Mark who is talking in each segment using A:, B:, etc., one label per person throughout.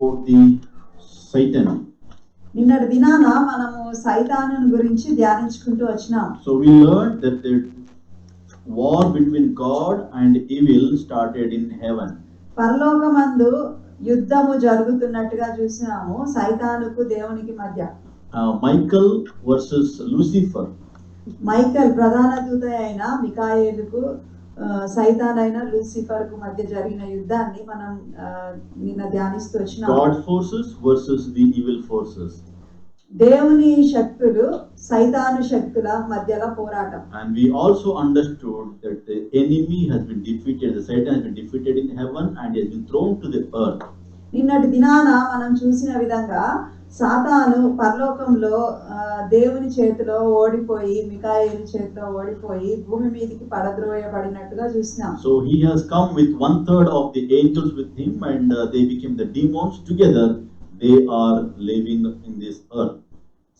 A: for the Satan.
B: నిన్నటి దినాన మనము సైతాను గురించి ధ్యానించుకుంటూ వచ్చినాం.
A: So we learned that the war between God and evil started in heaven.
B: పరలోకమందు యుద్ధము జరుగుతున్నట్టుగా చూసినాము సైతానుకు దేవునికి మధ్య.
A: Michael versus Lucifer.
B: మైకల్ ప్రధాన దూత అయిన మికాయేలుకు సైతాన్ అయిన లూసిఫర్ కు మధ్య జరిగిన యుద్ధాన్ని మనం నిన్న ధ్యానిస్తూ వచ్చినాం.
A: God forces versus the evil forces.
B: దేవుని శక్తులు సైతాను శక్తుల మధ్యలో పోరాటం.
A: And we also understood that the enemy has been defeated, the Satan has been defeated in heaven and he has been thrown to the earth.
B: నిన్నటి దినాన మనం చూసిన విధంగా సాతాను పరలోకంలో దేవుని చేతిలో ఓడిపోయి మికాయేలు చేతిలో ఓడిపోయి భూమి మీదకి పడద్రోయబడినట్టుగా చూసినాం.
A: So he has come with 1/3 of the angels with him and they became the demons together. They are living in this earth.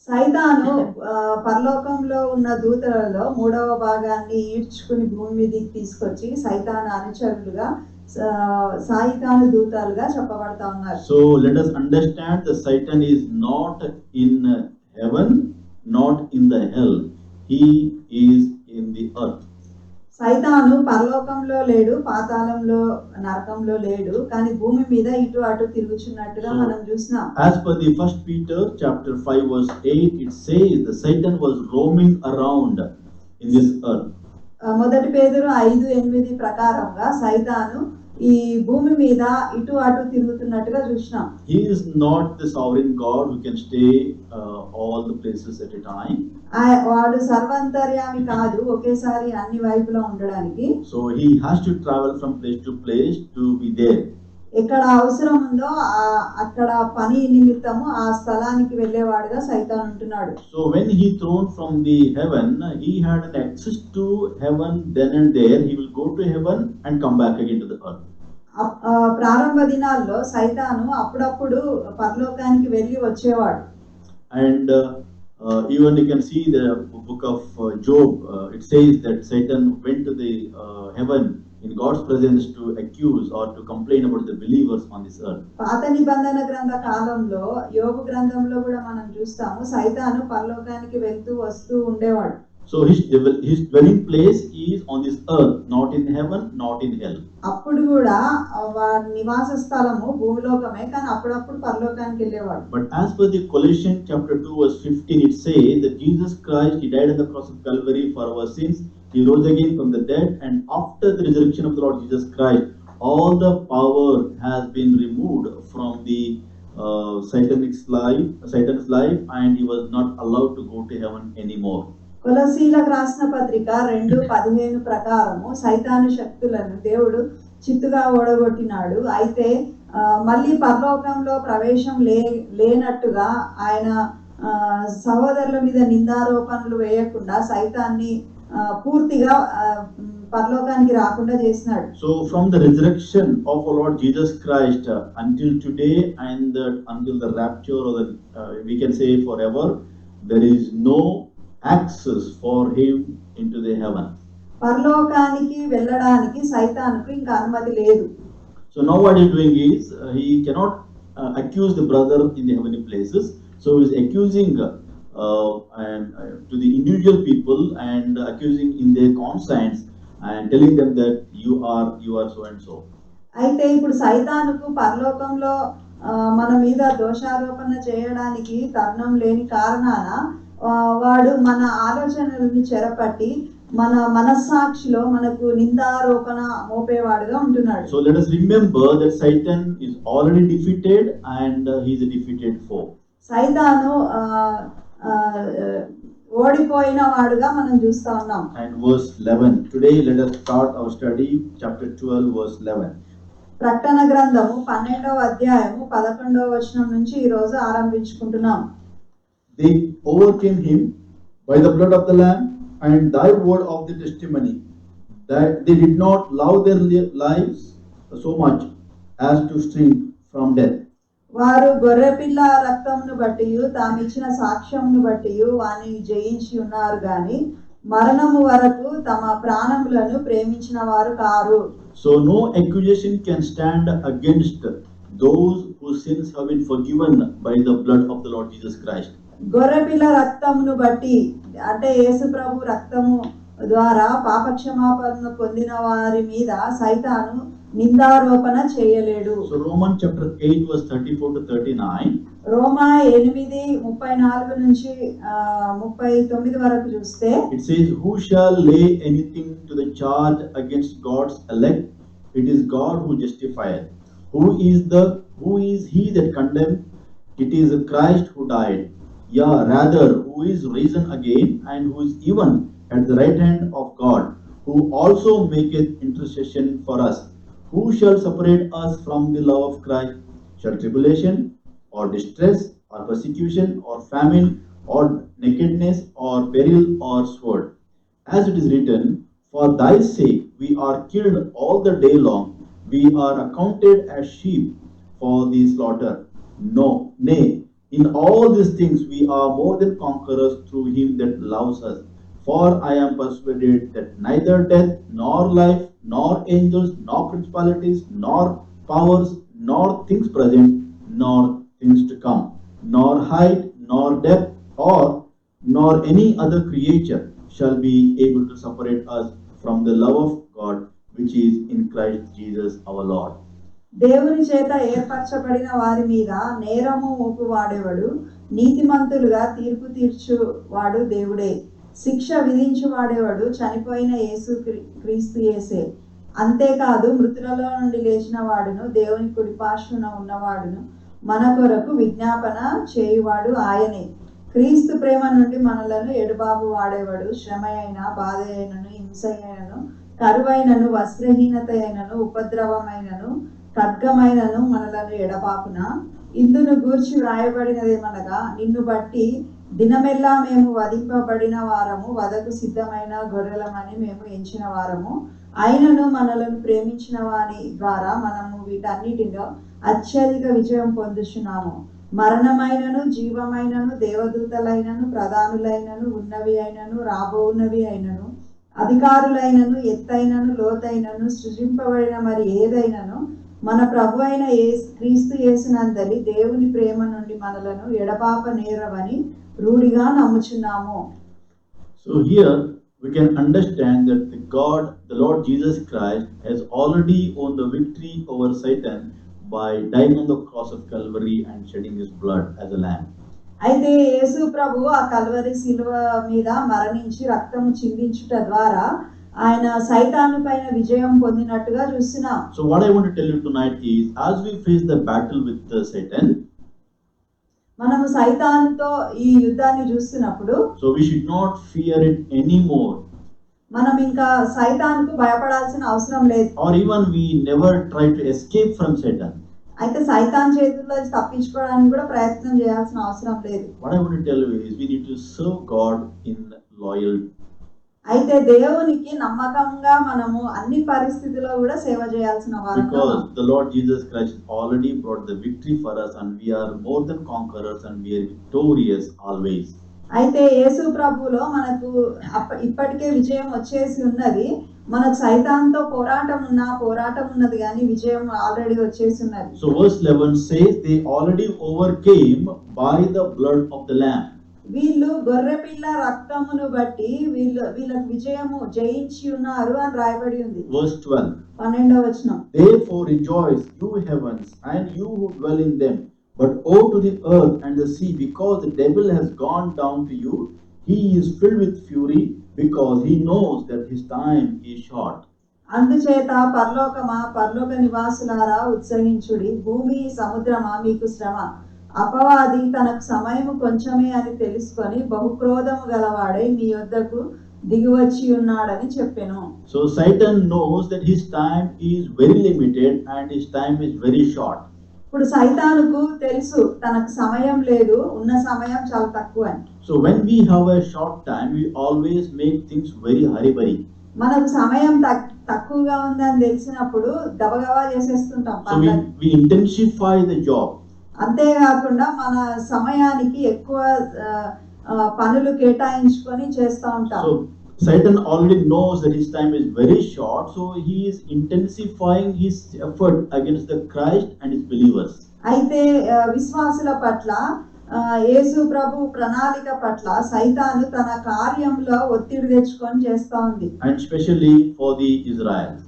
B: సైతాను పరలోకంలో ఉన్న దూతలలో 3వ భాగాన్ని ఈడ్చుకుని భూమి మీదకి తీసుకొచ్చి సైతాను అనుచరులుగా సైతాను దూతలుగా చెప్పబడతా ఉన్నారు.
A: So let us understand that Satan is not in heaven, not in the hell. He is in the earth.
B: సైతాను పరలోకంలో లేడు, పాతాళంలో నరకంలో లేడు, కానీ భూమి మీద ఇటు అటు తిరుగుచున్నట్టుగా మనం చూసినాం.
A: As per the 1 Peter chapter 5 verse 8, it says that Satan was roaming around in this earth.
B: మొదటి పేతురు 5:8 ప్రకారంగా సైతాను ఈ భూమి మీద ఇటు అటు తిరుగుతున్నట్టుగా చూసినాం.
A: He is not the sovereign God who can stay all the places at a time.
B: వాడు సర్వాంతర్యామి కాదు ఒకేసారి అన్ని వైపులా ఉండడానికి.
A: So he has to travel from place to place to be there.
B: ఎక్కడ అవసరం ఉందో అక్కడ పని నిమిత్తము ఆ స్థలానికి వెళ్ళేవాడుగా సైతాన్ ఉంటున్నాడు.
A: So when he thrown from the heaven, he had an access to heaven then and there. He will go to heaven and come back again to the earth.
B: ప్రారంభ దినాల్లో సైతాను అప్పుడప్పుడు పరలోకానికి వెళ్ళి వచ్చేవాడు.
A: And even you can see the book of Job. It says that Satan went to the heaven in God's presence to accuse or to complain about the believers on this earth.
B: పాత నిబంధన గ్రంథ కాలంలో యోబు గ్రంథంలో కూడా మనం చూస్తాము సైతాను పరలోకానికి వెళ్తూ వస్తూ ఉండేవాడు.
A: So his dwelling place is on this earth, not in heaven, not in hell.
B: అప్పుడు కూడా వాడి నివాస స్థలము భూలోకమే, కానీ అప్పుడప్పుడు పరలోకానికి వెళ్ళేవాడు.
A: But as per the Colossians chapter 2 verse 15, it says that Jesus Christ, he died on the cross of Calvary for our sins. He rose again from the dead, and after the resurrection of the Lord Jesus Christ, all the power has been removed from the Satan's life, and he was not allowed to go to heaven anymore.
B: కొలసీలకు రాసిన పత్రిక 2:15 ప్రకారము సైతాను శక్తులను దేవుడు చిత్తుగా ఓడగొట్టినాడు. అయితే మళ్ళీ పరలోకంలో ప్రవేశం లేనట్టుగా ఆయన సహోదరుల మీద నిందారోపణలు వేయకుండా సైతాన్ని పూర్తిగా పరలోకానికి రాకుండా చేసినాడు.
A: So from the resurrection of our Lord Jesus Christ until today and until the rapture, or we can say forever, there is no access for him into the heaven.
B: పరలోకానికి వెళ్ళడానికి సైతానుకు ఇంకా అనుమతి లేదు.
A: So now what he is doing is he cannot accuse the brother in the heavenly places. So he is accusing to the individual people and accusing in their conscience and telling them that you are so and so.
B: అయితే ఇప్పుడు సైతానుకు పరలోకంలో మన మీద దోషారోపణ చేయడానికి తరుణం లేని కారణాన వాడు మన ఆలోచనలని చెరపట్టి మన మనస్సాక్షిలో మనకు నిందారోపణ మోపేవాడుగా ఉంటున్నాడు.
A: So let us remember that Satan is already defeated and he is a defeated foe.
B: సైతాను ఓడిపోయిన వాడుగా మనం చూస్తా ఉన్నాం.
A: And verse 11. Today let us start our study chapter 12 verse 11.
B: ప్రకటన గ్రంథము 12వ అధ్యాయము 11వ వచనం నుంచి ఈ రోజు ఆరంభించుకుంటున్నాం.
A: They overcame him by the blood of the Lamb and thy word of the testimony, that they did not love their lives so much as to shrink from death.
B: వారు గొర్రెపిల్ల రక్తమును బట్టి తాము ఇచ్చిన సాక్ష్యమును బట్టి వాని జయించి ఉన్నారు గాని మరణము వరకు తమ ప్రాణములను ప్రేమించిన వారు car.
A: So no accusation can stand against those whose sins have been forgiven by the blood of the Lord Jesus Christ.
B: గొర్రెపిల్ల రక్తమును బట్టి అంటే యేసు ప్రభు రక్తము ద్వారా పాపక్షమాపణ పొందిన వారి మీద సైతాను నిందారోపణ చేయలేడు.
A: So Romans chapter 8 verse 34 to 39.
B: రోమా 8:34 నుంచి 39 వరకు చూస్తే
A: It says, who shall lay anything to the charge against God's elect? It is God who justifieth. Who is he that condemned? It is Christ who died. Yeah, rather, who is risen again, and who is even at the right hand of God, who also maketh intercession for us. Who shall separate us from the love of Christ? Shall tribulation, or distress, or persecution, or famine, or nakedness, or peril, or sword? As it is written, for thy sake we are killed all the day long, we are accounted as sheep for the slaughter. No, nay, in all these things we are more than conquerors through him that loves us. For I am persuaded that neither death, nor life, nor angels, nor principalities, nor powers, nor things present, nor things to come, nor height, nor depth, nor any other creature shall be able to separate us from the love of God which is in Christ Jesus our Lord.
B: దేవుని చేత ఏర్పరచబడిన వారి మీద నేరము మోపువాడేవాడు, నీతిమంతులుగా తీర్పు తీర్చువాడు దేవుడే. శిక్ష విధించువాడేవాడు చనిపోయిన క్రీస్తు యేసే. అంతేకాదు మృతులలో నుండి లేచిన వాడును, దేవుని కుడి పార్శ్వన ఉన్నవాడును, మన కొరకు విజ్ఞాపన చేయువాడు ఆయనే. క్రీస్తు ప్రేమ నుండి మనలను ఎడబాబు వాడేవాడు, శ్రమ అయిన, బాధ అయినను, హింస అయినను, కరువైనను, వస్త్రహీనత అయినను, ఉపద్రవమైనను, ఖడ్గమైనను మనలను ఎడబాపున. ఇందును గూర్చి వ్రాయబడినదేమనగా, నిన్ను బట్టి దినమెల్లా మేము వధింపబడిన వారము, వధకు సిద్ధమైన గొర్రెలమని మేము ఎంచిన వారము. అయినను మనలను ప్రేమించిన వాని ద్వారా మనము వీటన్నిటిలో అత్యధిక విజయం పొందుచున్నాము. మరణమైనను, జీవమైనను, దేవదూతలైనను, ప్రధానులైనను, ఉన్నవి అయినను, రాబోవున్నవి అయినను, అధికారులైనను, ఎత్తైనను, లోతైనను, సృజింపబడిన మరి ఏదైనను మన ప్రభు అయిన క్రీస్తు యేసునందలి దేవుని ప్రేమ నుండి మనలను ఎడబాప నేరవని రూఢిగా నమ్ముచున్నాము.
A: So here we can understand that the Lord Jesus Christ has already won the victory over Satan by dying on the cross of Calvary and shedding his blood as a lamb.
B: అయితే యేసు ప్రభు ఆ Calvary శిలువ మీద మరణించి రక్తము చిందించుట ద్వారా ఆయన సైతాను పైన విజయం పొందినట్టుగా చూస్తున్నాం.
A: So what I want to tell you tonight is, as we face the battle with Satan,
B: మనము సైతానుతో ఈ యుద్ధాన్ని చూస్తున్నప్పుడు
A: so we should not fear it anymore.
B: మనం ఇంకా సైతానుకు భయపడాల్సిన అవసరం లేదు.
A: Or even we never try to escape from Satan.
B: అయితే సైతాన్ చేతుల్లో తప్పించుకోవడానికి కూడా ప్రయత్నం చేయాల్సిన అవసరం లేదు.
A: What I want to tell you is, we need to serve God in loyalty.
B: అయితే దేవునికి నమ్మకంగా మనము అన్ని పరిస్థితుల్లో కూడా సేవ చేయాల్సిన వారు.
A: Because the Lord Jesus Christ already brought the victory for us, and we are more than conquerors, and we are victorious always.
B: అయితే యేసు ప్రభువులో మనకు ఇప్పటికే విజయం వచ్చేసి ఉన్నది. మనకు సైతాన్తో పోరాటం ఉన్నది కానీ విజయం ఆల్రెడీ వచ్చేసి ఉన్నది.
A: So verse 11 says, they already overcame by the blood of the lamb.
B: వీళ్ళు గొర్రెపిల్ల రక్తమును బట్టి వీళ్ళకి విజయము జయించి ఉన్నారు అని రాయబడి ఉంది.
A: Verse 12.
B: 12వ వచనం.
A: Therefore rejoice, you heavens, and you who dwell in them. But woe to the earth and the sea, because the devil has gone down to you. He is filled with fury, because he knows that his time is short.
B: అందుచేత పరలోక నివాసులారా ఉత్సహించుడి, భూమి సముద్రమా మీకు శ్రమ. అపవాది తనకు సమయము కొంచెమే అని తెలుసుకొని బహుక్రోధము గలవాడై మీ యొద్దకు దిగివచ్చి ఉన్నాడని చెప్పెను.
A: So Satan knows that his time is very limited and his time is very short.
B: ఇప్పుడు సైతానుకు తెలుసు తనకు సమయం లేదు, ఉన్న సమయం చాలా తక్కువ అని.
A: So when we have a short time, we always make things very hurry.
B: మనకు సమయం తక్కువగా ఉందని తెలిసినప్పుడు గబగబా చేసేస్తుంటాం.
A: So we intensify the job.
B: అంతేకాకుండా మన సమయానికి ఎక్కువ పనులు కేటాయించుకొని చేస్తూ ఉంటాం.
A: So Satan already knows that his time is very short, so he is intensifying his effort against the Christ and his believers.
B: అయితే విశ్వాసుల పట్ల యేసు ప్రభు ప్రణాళిక పట్ల సైతాను తన కార్యంలో ఒత్తిడి తెచ్చుకొని చేస్తా ఉంది.
A: And especially for the Israelites.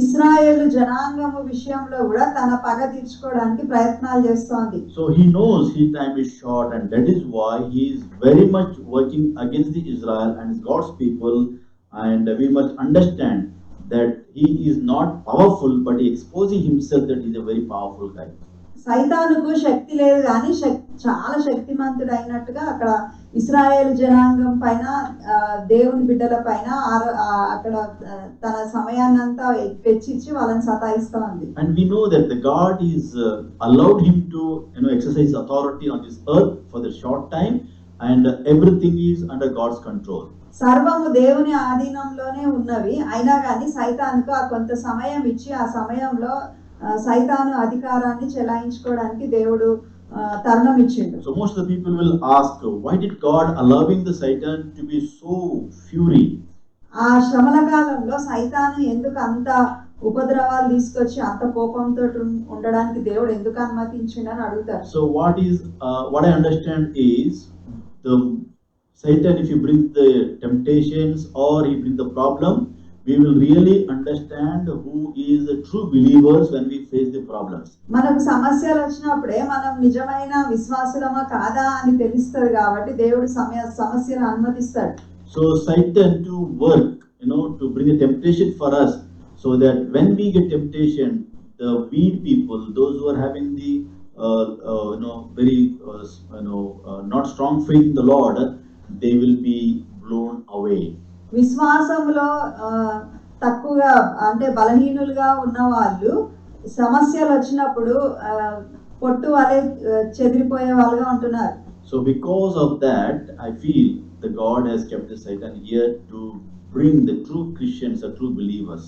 B: ఇశ్రాయేలు జనాంగము విషయంలో కూడా తన పగ తీర్చుకోవడానికి ప్రయత్నాలు చేస్తోంది.
A: So he knows his time is short, and that is why he is very much working against the Israel and God's people. And we must understand that he is not powerful, but he exposing himself that he is a very powerful guy.
B: సైతానుకు శక్తి లేదు కానీ చాలా శక్తిమంతుడు అయినట్టుగా అక్కడ ఇశ్రాయేల్ జనాంగం పైన దేవుని బిడ్డల పైన అక్కడ తన సమయాన్నంతా వెచ్చిచ్చి వాళ్ళని సతాయిస్తా ఉంది.
A: And we know that the God is allowed him to exercise authority on this earth for the short time, and everything is under God's control.
B: సర్వము దేవుని ఆధీనంలోనే ఉన్నవి, అయినా కానీ సైతానుకు ఆ కొంత సమయం ఇచ్చి ఆ సమయంలో సైతాను అధికారాన్ని చెలాయించుకోవడానికి దేవుడు తరుణం ఇచ్చిండు.
A: So most of the people will ask, why did God allowing the Satan to be so fury?
B: ఆ శ్రమల కాలంలో సైతాను ఎందుకు అంత ఉపద్రవాలు తీసుకొచ్చి అంత కోపంతో ఉండడానికి దేవుడు ఎందుకు అనుమతించిండని అడుగుతారు.
A: So what I understand is the Satan, if he brings the temptations or he brings the problem, we will really understand who is the true believers when we face the problems.
B: మనకు సమస్యలు వచ్చినప్పుడే మనం నిజమైన విశ్వాసులమా కాదా అని తెలుస్తుంది కాబట్టి దేవుడు సమస్యను అనుమతిస్తాడు.
A: So Satan to work, to bring a temptation for us, so that when we get temptation, the weak people, those who are having the very not strong faith in the Lord, they will be blown away.
B: విశ్వాసంలో తక్కువగా అంటే బలహీనులుగా ఉన్న వాళ్ళు సమస్యలు వచ్చినప్పుడు పొట్టు వలె చెదిరిపోయే వాళ్ళుగా ఉంటున్నారు.
A: So because of that, I feel the God has kept the Satan here to bring the true Christians, the true believers.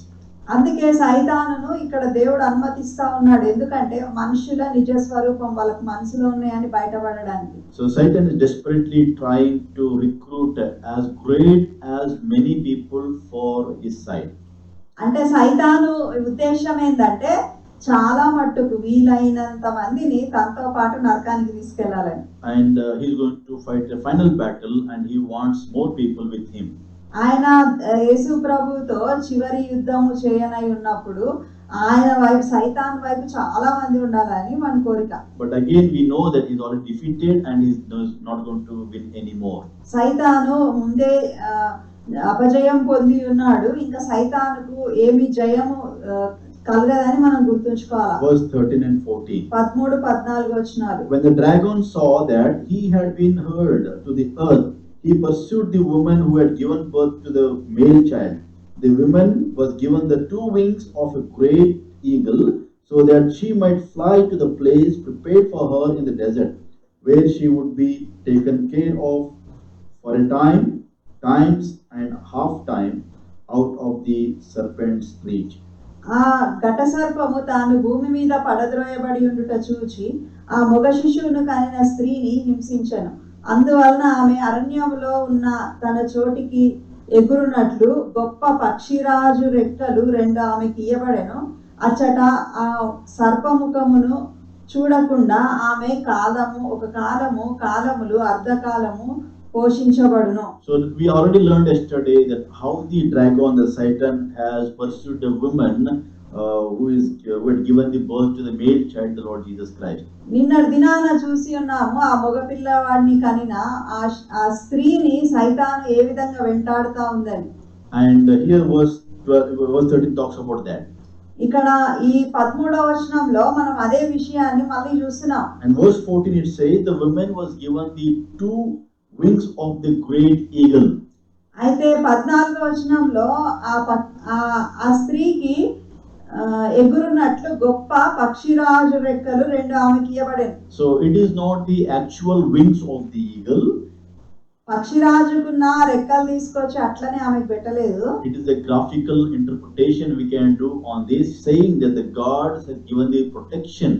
B: అందుకే సైతానును ఇక్కడ దేవుడు అనుమతిస్తా ఉన్నాడు, ఎందుకంటే మనుషుల నిజ స్వరూపం వాళ్ళకి మనసులో ఉన్నాయని బయటపడడానికి.
A: So Satan is desperately trying to recruit as great as many people for his side.
B: అంటే సైతాను ఉద్దేశం ఏంటంటే చాలా మట్టుకు వీలైనంత మందిని తనతో పాటు నరకానికి తీసుకెళ్లాలని.
A: And he is going to fight the final battle, and he wants more people with him.
B: ఆయన యేసు ప్రభుతో చివరి యుద్ధము చేయనై ఉన్నప్పుడు ఆయన వైపు సైతాన్ వైపు చాలా మంది ఉండాలని మన కోరిక.
A: But again we know that he is already defeated and he is not going to win anymore.
B: సైతాను ముందే అపజయం పొంది ఉన్నాడు, ఇంకా సైతానుకు ఏమి జయము కలగదని మనం గుర్తుంచుకోవాలి.
A: Verse 13 and 14.
B: 13-14 వచనాలు.
A: When the dragon saw that he had been hurled to the earth, he pursued the woman who had given birth to the male child. The woman was given the 2 wings of a great eagle, so that she might fly to the place prepared for her in the desert, where she would be taken care of for a times and half time out of the serpent's reach.
B: ఆ ఘట సర్పము తాను భూమి మీద పడద్రోయబడి ఉండుట చూచి ఆ మగ శిశువును కనిన స్త్రీని హింసించెను. అందువలన ఆమె అరణ్యములో ఉన్న తన చోటికి ఎగురునట్లు గొప్ప పక్షిరాజు రెక్కలు 2 ఆమెకి ఇయ్యబడెను. అచ్చట ఆ సర్పముఖమును చూడకుండా ఆమె కాలములు అర్ధకాలము పోషించబడును.
A: So we already learned yesterday that how the dragon, the Satan, has pursued the woman who had given the birth to the male child, the Lord Jesus Christ.
B: నిన్నటి దినాన చూసి ఉన్నాము ఆ మగ పిల్లవాడిని కనిన ఆ స్త్రీని సైతాను ఏ విధంగా వెంటాడుతా ఉందని.
A: And here verse 13 talks about that.
B: ఇక్కడ ఈ 13వ వచనంలో మనం అదే విషయాన్ని మళ్ళీ చూస్తున్నాం.
A: And verse 14 it says the woman was given the 2 wings of the great eagle.
B: అయితే 14వ వచనంలో ఆ స్త్రీకి ఎగురునట్లు గొప్ప పక్షిరాజు రెక్కలు 2 ఆమెకి ఇవ్వబడెను.
A: So it is not the actual wings of the eagle.
B: పక్షిరాజుకున్న రెక్కలు తీసుకొచ్చి అట్లనే ఆమెకు పెట్టలేదు.
A: It is a graphical interpretation we can do on this, saying that the God has given the protection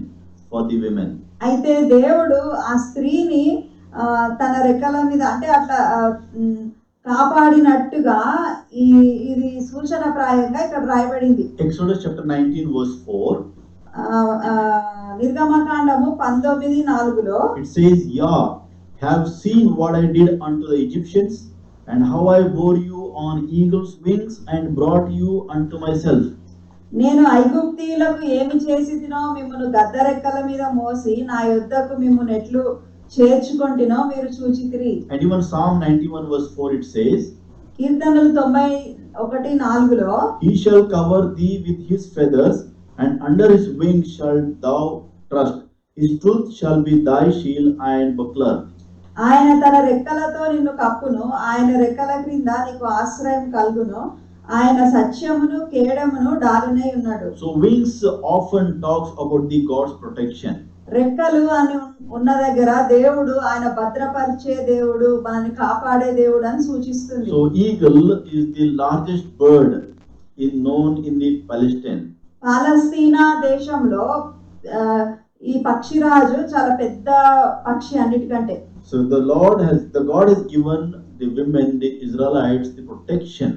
A: for the women.
B: అయితే దేవుడు ఆ స్త్రీని తన రెక్కల మీద అంటే అట్లా కాపాడినట్టుగా ఇది సూచనప్రాయంగా ఇక్కడ రాయబడింది.
A: Exodus chapter 19 verse 4.
B: నిర్గమకాండము 19:4లో
A: It says, "Yah, have seen what I did unto the Egyptians, and how I bore you on eagle's wings and brought you unto myself."
B: నేను ఐగుప్తీయులకు ఏమి చేసితినో మిమ్మును గద్దరెక్కల మీద మోసి నా యొద్దకు మిమ్మును ఎట్లు చేర్చుకొంటినో మీరు చూచితిరి.
A: And even Psalm 91 verse 4 it says,
B: కీర్తనలు 91:4లో
A: "He shall cover thee with his feathers, and under his wings shalt thou trust. His truth shall be thy shield and buckler."
B: ఆయన తన రెక్కలతో నిన్ను కప్పును, ఆయన రెక్కల క్రింద నీకు ఆశ్రయం కలుగును, ఆయన సత్యమును కేడమును డాలునై ఉన్నాడు.
A: So wings often talks about the God's protection.
B: రెక్కలు అని ఉన్న దగ్గర దేవుడు ఆయన భద్రపరిచే దేవుడు, మనల్ని కాపాడే దేవుడు అని సూచిస్తుంది.
A: So eagle is the largest bird known in the Palestine.
B: పాలస్తీనా దేశంలో ఈ పక్షిరాజు చాలా పెద్ద పక్షి అన్నిటికంటే.
A: So the God has given the women, the Israelites, the protection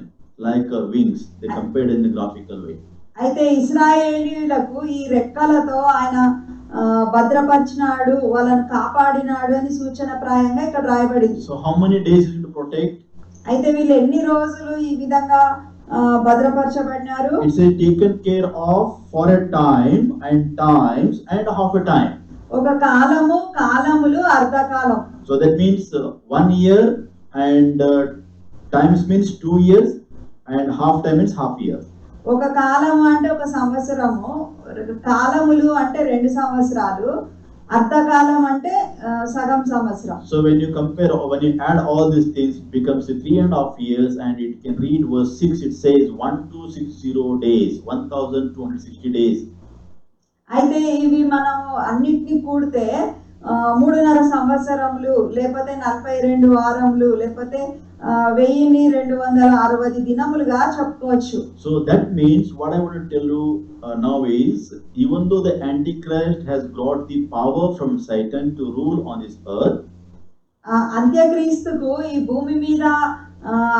A: like wings. They compared in the graphical way.
B: అయితే ఇశ్రాయేలీయులకు ఈ రెక్కలతో ఆయన భద్రపరిచినాడు, వాళ్ళని కాపాడినాడు అని సూచనప్రాయంగా ఇక్కడ రాయబడింది.
A: So how many days is it to protect?
B: అయితే వీళ్ళు ఎన్ని రోజులు ఈ విధంగా భద్రపరచబడినారు?
A: It says taken care of for a time and times and half a time.
B: ఒక కాలము, కాలములు, అర్ధకాలం.
A: So that means 1 year and times means 2 years and half time means half year.
B: ఒక కాలము అంటే ఒక సంవత్సరము, కాలములు అంటే 2 సంవత్సరాలు, అర్ధకాలం అంటే సగం సంవత్సరం.
A: So when you compare or when you add all these things, it becomes 3.5 years, and it can read verse 6. It says 1260 days, 1260 days.
B: అయితే ఇవి మనం అన్నిటినీ కూడితే 3.5 సంవత్సరములు, లేకపోతే 42 వారములు, లేకపోతే 1260 దినములుగా చెప్పుకోవచ్చు.
A: So that means what I want to tell you now is, even though the Antichrist has brought the power from Satan to rule on this earth,
B: అంత్యక్రీస్తుకు ఈ భూమి మీద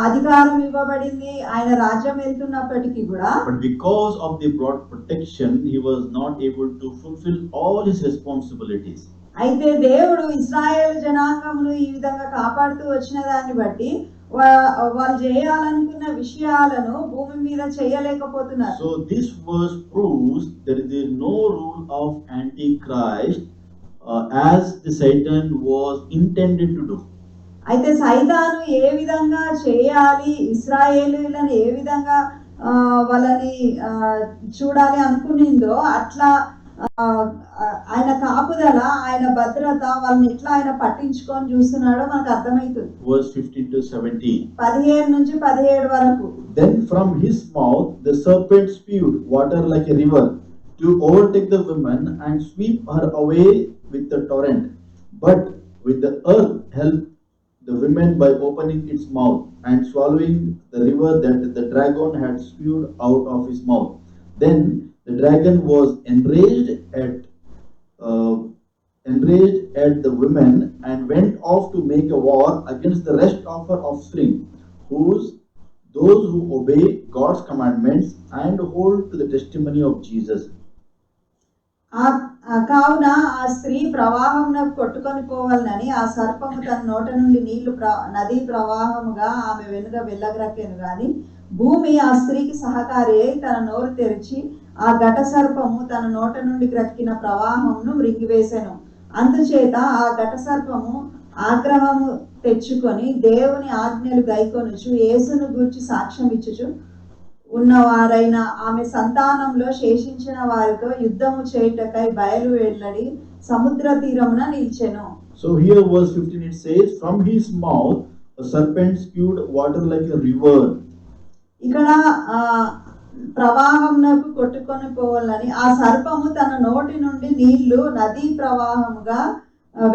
B: అధికారం ఇవ్వబడింది, ఆయన రాజ్యం వెళ్తున్నప్పటికీ కూడా,
A: but because of the broad protection, he was not able to fulfill all his responsibilities.
B: అయితే దేవుడు ఇశ్రాయేలు జనాంగమును ఈ విధంగా కాపాడుతూ వచ్చిన దాన్ని బట్టి వాళ్ళు చేయాలనుకున్న విషయాలను భూమి మీద చేయలేకపోతున్నారు.
A: So this verse proves there is no rule of Antichrist as the Satan was intended to do.
B: అయితే సైతాను ఏ విధంగా చేయాలి, ఇశ్రాయేలీయులను ఏ విధంగా వాళ్ళని చూడాలి అనుకునిందో అట్లా ఆయన కాపుదల, ఆయన భద్రత, వాళ్ళని ఎట్లా ఆయన పట్టించుకొని చూస్తున్నాడో మనకు అర్థమవుతుంది.
A: Verse 15 to 17.
B: 15 నుంచి 17 వరకు.
A: Then from his mouth the serpent spewed water like a river to overtake the woman and sweep her away with the torrent. But with the earth helped the women by opening its mouth and swallowing the river that the dragon had spewed out of his mouth. Then the dragon was enraged at the women and went off to make a war against the rest of her offspring, those who obey God's commandments and hold to the testimony of Jesus.
B: కావున ఆ స్త్రీ ప్రవాహంలో కొట్టుకొని పోవాలని ఆ సర్పము తన నోట నుండి నీళ్లు నదీ ప్రవాహముగా ఆమె వెనుక వెళ్ళగ్రక్కెను గాని, భూమి ఆ స్త్రీకి సహకారి అయి తన నోరు తెరిచి ఆ ఘట సర్పము తన నోట నుండి గ్రక్కిన ప్రవాహమును మృంగివేసెను. అందుచేత ఆ ఘట సర్పము ఆగ్రహము తెచ్చుకొని దేవుని ఆజ్ఞలు గైకొనుచు యేసును గూర్చి సాక్ష్యం ఇచ్చుచు ఉన్నవారైన ఆమె సంతానంలో శేషించిన వారితో యుద్ధము చేయుటకై బయలు వెళ్ళడి సముద్ర తీరమున నిలిచెను.
A: So here verse 15 it says, from his mouth a serpent spewed water like a river.
B: ఇక్కడ ప్రవాహమునకు కొట్టుకొని పోవాలని ఆ సర్పము తన నోటి నుండి నీళ్లు నదీ ప్రవాహముగా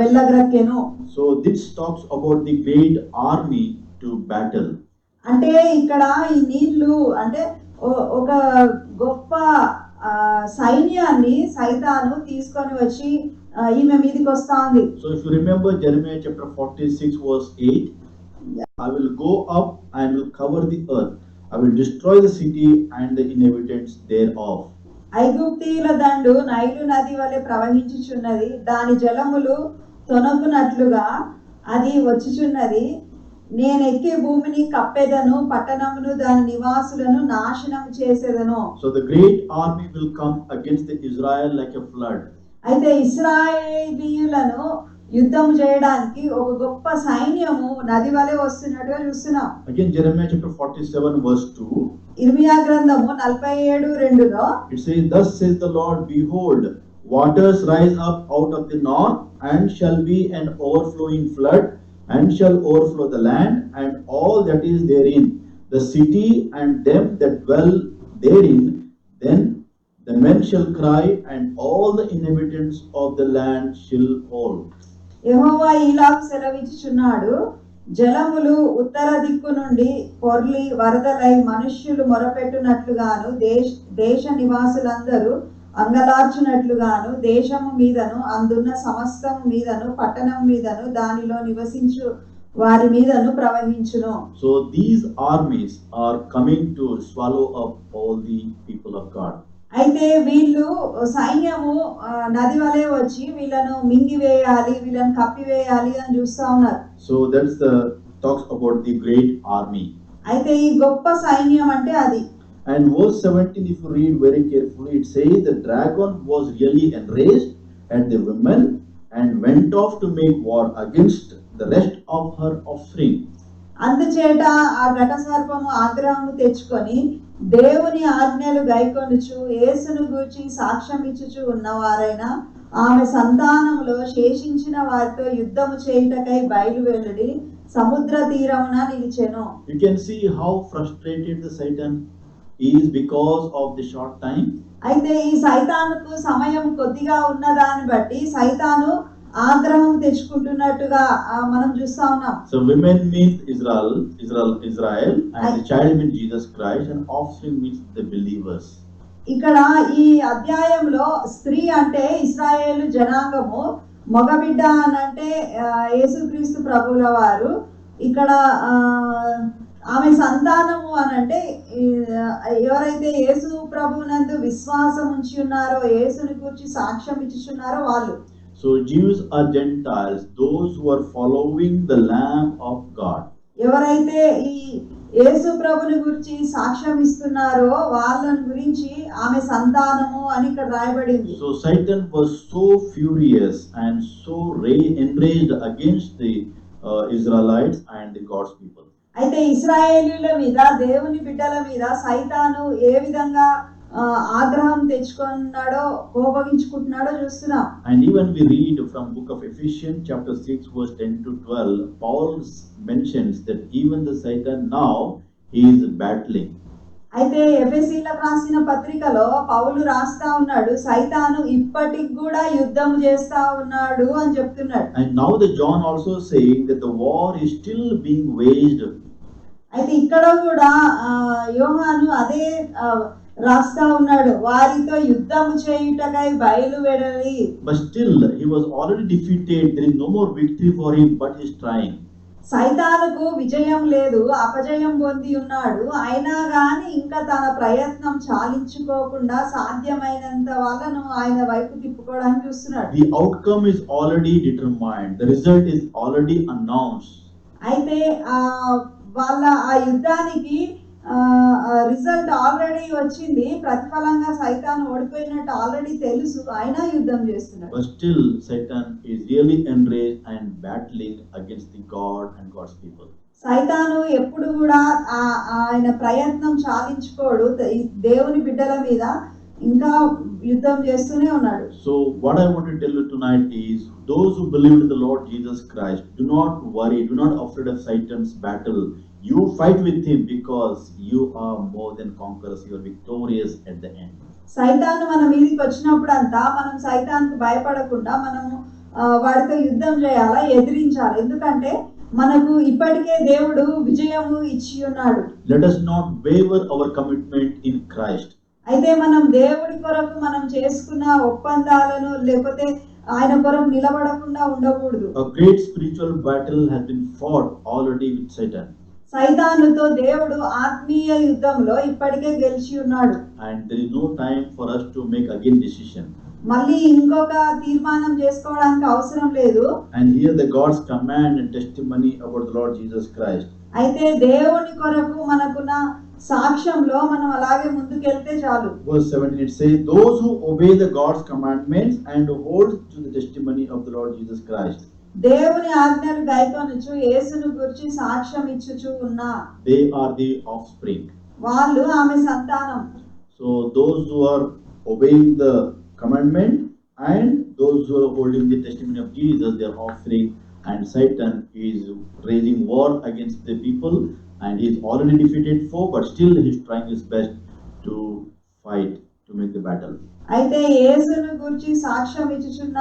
B: వెళ్ళగ్రక్కెను.
A: So this talks about the great army to battle.
B: అంటే ఇక్కడ ఈ నీళ్లు అంటే ఒక గొప్ప సైన్యాన్ని సైతాను తీసుకొని వచ్చి ఈమె మీదకి వస్తా ఉంది.
A: So if you remember Jeremiah chapter 46 verse 8, I will go up and will cover the earth. I will destroy the city and the inhabitants thereof.
B: ఐగుప్తీయుల దండు నైలు నది వలె ప్రవహించుచున్నది, దాని జలములు తొనకునట్లుగా అది వచ్చుచున్నది. నేనెక్కి భూమిని కప్పెదను, పట్టణమును దాని నివాసులను నాశనం చేసేదను.
A: So the great army will come against the Israel like a flood.
B: అయితే ఇశ్రాయేలీయులను యుద్ధం చేయడానికి ఒక గొప్ప సైన్యము నది వలె వస్తున్నట్టుగా చూస్తున్నాం.
A: Again, Jeremiah chapter 47 verse 2.
B: ఇర్మియా గ్రంథము 47:2లో
A: It says, Thus says the Lord, Behold, waters rise up out of the north, and shall be an overflowing flood, and shall overflow the land, and all that is therein, the city and them that dwell therein. Then the men shall cry, and all the inhabitants of the land shall howl.
B: యెహోవా ఇలాగ సెలవిచ్చుచున్నాడు, జలములు ఉత్తర దిక్కు నుండి పొర్లి వరదలై మనుష్యులు మొరపెట్టునట్లుగాను, దేశ నివాసులందరూ అంగలార్చునట్లుగాను దేశము మీదను అందున్న సమస్తము మీదను పట్టణం మీదను దానిలో నివసించు వారి మీదను ప్రవహించును.
A: So these armies are coming to swallow up all the people of God.
B: అయితే వీళ్ళు సైన్యము నది వలె వచ్చి వీళ్ళను మింగివేయాలి, వీళ్ళను కప్పివేయాలి అని చూస్తా ఉన్నారు.
A: So that's the talks about the great army.
B: అయితే ఈ గొప్ప సైన్యం అంటే అది.
A: And verse 17, if you read very carefully, it says the dragon was really enraged at the women and went off to make war against the rest of her offspring.
B: అందుచేత ఆ ఘట సర్పము ఆగ్రహము తెచ్చుకొని దేవుని ఆజ్ఞలు గైకొనుచు యేసును గూర్చి సాక్ష్యం ఇచ్చుచు ఉన్నవారైనా ఆమె సంతానములో శేషించిన వారితో యుద్ధము చేయుటకై బయలువెళ్ళి సముద్ర తీరమున నిలిచెను.
A: You can see how frustrated the Satan is because of the short time.
B: అయితే ఈ సైతానుకు సమయం కొద్దిగా ఉన్నదాన్ని బట్టి సైతాను ఆగ్రహం తెచ్చుకుంటున్నట్టుగా మనం చూస్తా ఉన్నాం.
A: So women means Israel, and the child means Jesus Christ, and offspring means the believers.
B: ఇక్కడ ఈ అధ్యాయంలో స్త్రీ అంటే ఇశ్రాయేలు జనాంగము, మగబిడ్డ అనంటే యేసుక్రీస్తు ప్రభువుల వారు. ఇక్కడ ఆమె సంతానము అనంటే ఎవరైతే యేసు ప్రభువునందు విశ్వాసం ఉంచి ఉన్నారో, యేసుని గురించి సాక్ష్యం ఇచ్చుచున్నారో వాళ్ళు.
A: So Jews are Gentiles, those who are following the Lamb of God.
B: ఎవరైతే ఈ యేసు ప్రభుని గురించి సాక్ష్యం ఇస్తున్నారో వాళ్ళని గురించి ఆమె సంతానము అని ఇక్కడ రాయబడింది.
A: So Satan was so furious and so enraged against the Israelites and the God's people.
B: అయితే ఇశ్రాయేలీయుల మీద, దేవుని బిడ్డల మీద సైతాను ఏ విధంగా ఆగ్రహం తెచ్చుకున్నాడో, కోపగించుకుంటున్నాడో చూస్తున్నాం.
A: And even we read from book of Ephesians chapter 6 verse 10 to 12, Paul mentions that even the Satan now he is battling.
B: అయితే ఎఫెసీయులకు రాసిన పత్రికలో పౌలు రాస్తా ఉన్నాడు, సైతాను ఇప్పటికి కూడా యుద్ధం చేస్తా ఉన్నాడు అని చెప్తున్నాడు.
A: And now the John also saying that the war is still being waged.
B: అయితే ఇక్కడ కూడా యోహాను అదే రాస్తా ఉన్నాడు, వారితో యుద్ధం చేయుటకై బయలువెడలి.
A: But still he was already defeated. There is no more victory for him, but he is trying.
B: సైతానుకు విజయం లేదు, అపజయం పొంది ఉన్నాడు. అయినా గాని ఇంకా తన ప్రయత్నం చాలించుకోకుండా సాధ్యమైనంత వాళ్ళను ఆయన వైపు తిప్పుకోవడానికి చూస్తున్నాడు.
A: The outcome is already determined. The result is already announced.
B: అయితే వాళ్ళ ఆ యుద్ధానికి రిజల్ట్ ఆల్రెడీ వచ్చింది, ప్రతిఫలంగా సైతాన్ ఓడిపోయినట్టు ఆల్రెడీ తెలుసు, అయినా యుద్ధం చేస్తున్నాడు.
A: But still Satan is really enraged and battling against the God and God's people.
B: సైతాను ఎప్పుడు కూడా ఆయన ప్రయత్నం చాలించుకోడు, దేవుని బిడ్డల మీద ఇంకా యుద్ధం చేస్తూనే ఉన్నాడు.
A: So what I want to tell you tonight is, those who believe in the Lord Jesus Christ, do not worry, do not afraid of Satan's battle. You fight with him because you are more than conquerors. You are victorious at the end.
B: సైతాను మన మీదకి వచ్చినప్పుడు అంతా మనం సైతాన్కు భయపడకుండా మనము వాడితో యుద్ధం చేయాలా, ఎదిరించాలి. ఎందుకంటే మనకు ఇప్పటికే దేవుడు విజయము ఇచ్చి ఉన్నాడు.
A: Let us not waver our commitment in Christ.
B: అయితే మనం దేవుడి కొరకు మనం చేసుకున్న ఒప్పందాలను లేకపోతే ఆయన కొరకు నిలబడకుండా ఉండకూడదు.
A: A great spiritual battle has been fought already with Satan.
B: సైతానుతో దేవుడు ఆత్మీయ యుద్ధంలో ఇప్పటికే గెలిచి ఉన్నాడు.
A: And there is no time for us to make again decision.
B: మళ్ళీ ఇంకొక తీర్మానం చేసుకోవడానికి అవసరం లేదు.
A: And here the God's command and testimony about the Lord Jesus Christ.
B: అయితే దేవుని కొరకు మనకున్న సాక్ష్యంలో మనం అలాగే ముందుకెళ్తే చాలు.
A: Verse 17 it says, those who obey the God's commandments and hold to the testimony of the Lord Jesus Christ.
B: దేవుని ఆజ్ఞలు గైకొనుచు యేసును గురించి సాక్ష్యం ఇచ్చుచు ఉన్నా.
A: They are the offspring.
B: వాళ్ళు ఆమె సంతానం.
A: So those who are obeying the commandment and those who are holding the testimony of Jesus, they are offspring. And Satan is raising war against the people, and he is already defeated foe, but still he is trying his best to fight to make the battle.
B: అయితే యేసును గురించి సాక్ష్యం ఇచ్చుచున్న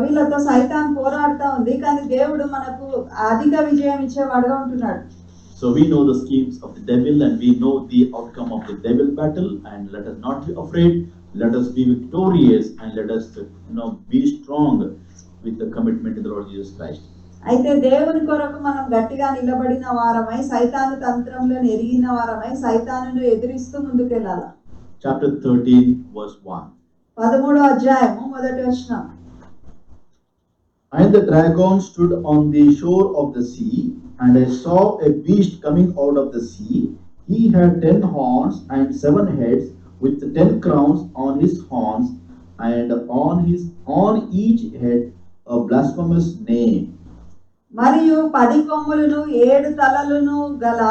B: వీళ్ళతో సైతాన్ పోరాడుతూ ఉంది, కానీ దేవుడు మనకు అధిక విజయం ఇచ్చేవాడుగా ఉంటున్నాడు.
A: So we know the schemes of the devil and we know the outcome of the devil battle, and let us not be afraid, let us be victorious, and let us be strong with the commitment to the Lord Jesus Christ.
B: అయితే దేవుని కొరకు మనం గట్టిగా నిలబడిన వారమై సైతాను తంత్రంలో ఎరిగిన వారమై సైతానును ఎదిరిస్తూ ముందుకెళ్ళాలి.
A: Chapter 13 verse 1.
B: 13వ అధ్యాయము మొదటి వచనం.
A: And the dragon stood on the shore of the sea, and I saw a beast coming out of the sea. He had 10 horns and 7 heads, with 10 crowns on his horns, and on each head a blasphemous name.
B: మరియు 10 కొమ్ములను 7 తలలను గల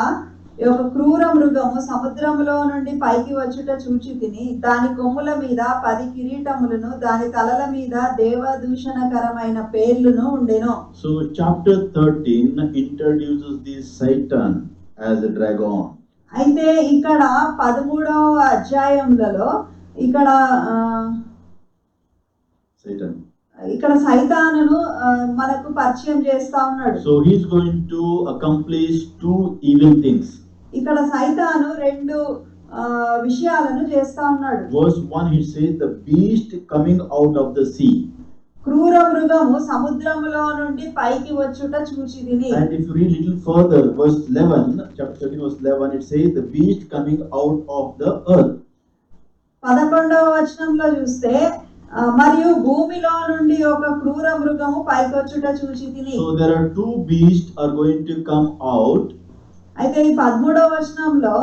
B: ఒక క్రూర మృగము సముద్రములో నుండి పైకి వచ్చుట చూచితిని. దాని కొమ్ముల మీద 10 కిరీటములను, దాని తలల మీద దేవదూషణకరమైన పేర్లును ఉండెను.
A: So chapter 13 introduces this Satan as a dragon.
B: అయితే ఇక్కడ 13వ అధ్యాయంలో ఇక్కడ సైతానును మనకు పరిచయం చేస్తా ఉన్నాడు.
A: So he is going to accomplish 2 evil things.
B: ఇక్కడ సైతాను 2 విషయాలను చేస్తా ఉన్నాడు.
A: Verse 1 he says the beast coming out of the sea.
B: క్రూర మృగము సముద్రములో నుండి పైకి వచ్చుట చూచితిని.
A: And if you read little further, verse 11, chapter 13 verse 11, it says the beast coming out of the earth.
B: 11వ వచనంలో చూస్తే మరియు భూమిలో నుండి ఒక క్రూర మృగము పైకి వచ్చుట చూచితిని.
A: So there are 2 beasts are going to come out.
B: అయితే ఈ 13వ వచనంలో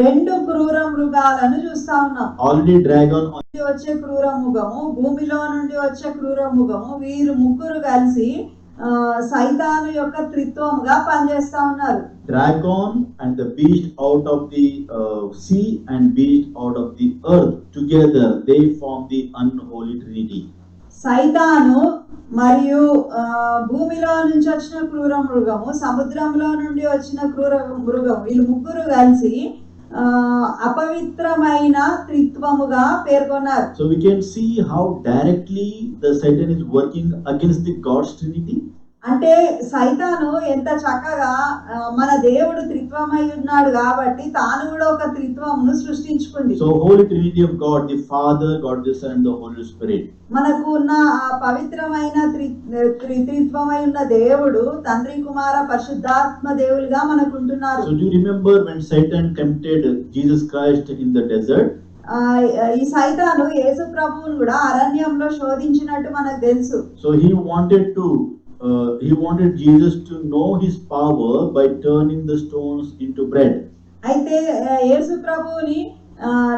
B: 2 క్రూర మృగాలను చూస్తా ఉన్నాం.
A: Already dragon
B: వచ్చే క్రూర మృగము, భూమిలో నుండి వచ్చే క్రూర మృగము, వీరు ముగ్గురు కలిసి సైతాను యొక్క త్రిత్వముగా పనిచేస్తా ఉన్నారు.
A: Dragon and the beast out of the sea and beast out of the earth together they form the unholy trinity.
B: సైతాను మరియు భూమిలో నుంచి వచ్చిన క్రూర మృగము, సముద్రంలో నుండి వచ్చిన క్రూర మృగము, వీళ్ళు ముగ్గురు కలిసి అపవిత్రమైన త్రిత్వముగా పేర్కొన్నారు.
A: So we can see how directly the Satan is working against the God's Trinity.
B: అంటే సైతాను ఎంత చక్కగా మన దేవుడు త్రిత్వమై ఉన్నాడు కాబట్టి తాను కూడా ఒక త్రిత్వమును సృష్టించుకుంది.
A: So Holy Trinity of God, the Father, God the Son, and the Holy Spirit.
B: మనకు ఉన్న ఆ పవిత్రమైన త్రిత్వమై ఉన్న దేవుడు తండ్రి కుమార పరిశుద్ధాత్మ దేవులుగా మనకు ఉంటున్నారు.
A: So do you remember when Satan tempted Jesus Christ in the desert?
B: ఈ సైతాను యేసు ప్రభువును కూడా అరణ్యంలో శోధించినట్టు మనకు తెలుసు.
A: So he wanted Jesus to know his power by turning the stones into bread.
B: అయితే యేసు ప్రభువుని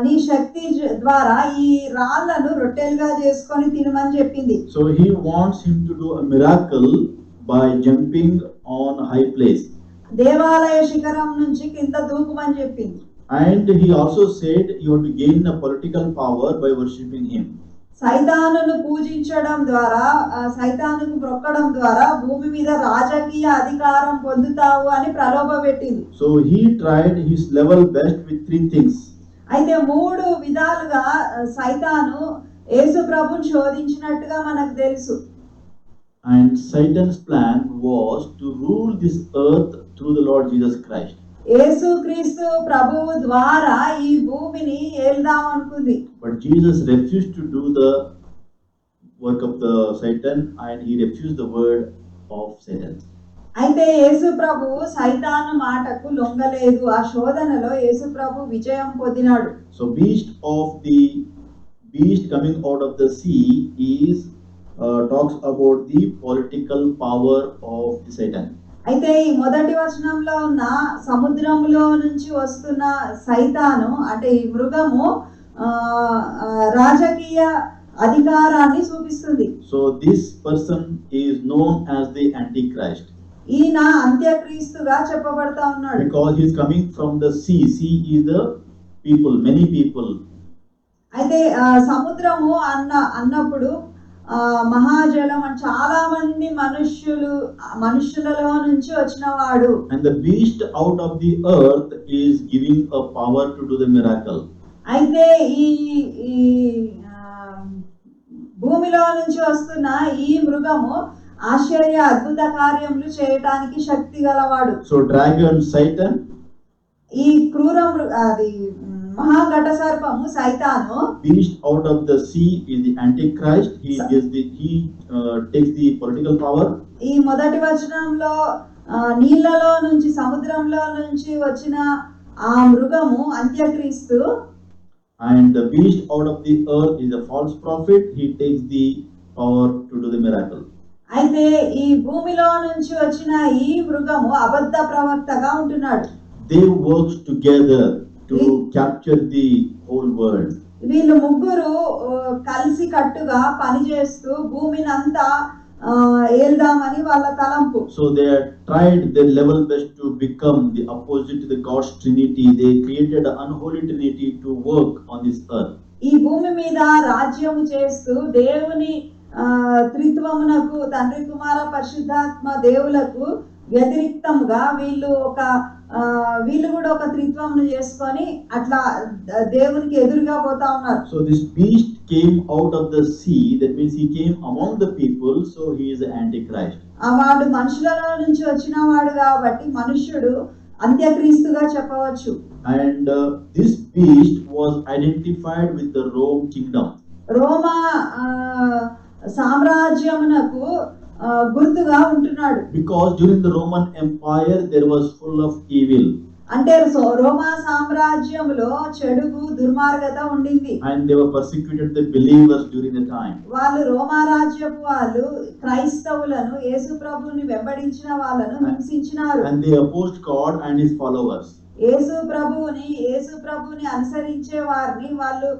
B: నీ శక్తి ద్వారా ఈ రాళ్ళను రొట్టెలుగా చేసుకొని తినమని చెప్పింది.
A: So he wants him to do a miracle by jumping on high place.
B: దేవాలయ శిఖరం నుంచి కింద దూకమని చెప్పింది.
A: And he also said you have to gain a political power by worshipping him.
B: సైతానును పూజించడం ద్వారా, సైతానుకు మొక్కడం ద్వారా భూమి మీద రాజకీయ అధికారం పొందుతావు అని ప్రలోభపెట్టింది.
A: So he tried his level best with 3 things.
B: అయితే 3 విధాలుగా సైతాను యేసు ప్రభువుని శోధించినట్టుగా మనకు తెలుసు.
A: And Satan's plan was to rule this earth through the Lord Jesus Christ.
B: యేసుక్రీస్తు ప్రభువు ద్వారా ఈ భూమిని ఏల్దాం అనుకుంది.
A: But Jesus refused to do the work of the Satan, and he refused the word of Satan.
B: అయితే యేసు ప్రభు సైతాను మాటకు లొంగలేదు. ఆ శోధనలో యేసు ప్రభు విజయం పొందినాడు.
A: So beast coming out of the sea is talks about the political power of the Satan.
B: అయితే ఈ మొదటి వచనంలో ఉన్న సముద్రంలో నుంచి వస్తున్న సైతాను అంటే ఈ మృగము రాజకీయ అధికారాన్ని చూపిస్తుంది.
A: So this person is known as the Antichrist.
B: ఈయన అంత్యక్రీస్తుగా చెప్పబడతా ఉన్నాడు.
A: Because he is coming from the sea. Sea is the people, many people.
B: అయితే సముద్రము అన్నప్పుడు మహాజలం అని చాలా మంది మనుషులలో నుంచి వచ్చిన వాడు.
A: And the beast out of the earth is giving a power to do the miracle.
B: అయితే ఈ భూమిలో నుంచి వస్తున్న ఈ మృగము ఆశ్చర్య అద్భుత కార్యములు చేయడానికి శక్తి గలవాడు.
A: So dragon, Satan.
B: ఈ క్రూర అది మహాఘట సర్పము సైతాను.
A: Beast out of the sea is the Antichrist. He takes the political power.
B: ఈ మొదటి వచనంలో నీళ్ళలో నుంచి సముద్రంలో నుంచి వచ్చిన ఆ మృగము అంత్యక్రీస్తు.
A: And the beast out of the earth is a false prophet. He takes the power to do the miracle.
B: అయితే ఈ భూమిలో నుంచి వచ్చిన ఈ మృగము అబద్ధ ప్రవక్తగా ఉంటున్నాడు.
A: They work together to capture the whole world.
B: వీళ్ళు ముగ్గురు కలిసి కట్టుగా పనిచేస్తూ భూమిని అంతా ఏల్దామని వాళ్ళ తలంపు.
A: So they have tried their level best to become the opposite to the God's Trinity. They created an unholy Trinity to work on this earth.
B: ఈ భూమి మీద రాజ్యము చేస్తూ దేవుని త్రిత్వమునకు తండ్రి కుమార పరిశుద్ధాత్మ దేవులకు వ్యతిరేక్తంగా వీళ్ళు కూడా ఒక త్రిత్వమును చేసుకొని అట్లా దేవునికి ఎదురుగా పోతా ఉన్నారు.
A: So this beast came out of the sea. That means he came among the people. So he is the Antichrist.
B: వాడు మనుషులలో నుంచి వచ్చిన వాడు కాబట్టి మనుష్యుడు అంత్యక్రీస్తుగా చెప్పవచ్చు.
A: And this beast was identified with the Rome kingdom.
B: రోమా సామ్రాజ్యమునకు గుర్తుగా ఉంటున్నాడు.
A: Because during the Roman Empire there was full of evil.
B: అంటే రోమా సామ్రాజ్యములో చెడుగు దుర్మార్గత ఉండింది.
A: And they were persecuted the believers during the time.
B: వాళ్ళు రోమా రాజ్యపు వాళ్ళు క్రైస్తవులను యేసు ప్రభువుని వెంబడించిన వాళ్ళను హింసించినారు.
A: And they opposed God and his followers.
B: యేసు ప్రభువుని అనుసరించే వారిని వాళ్ళు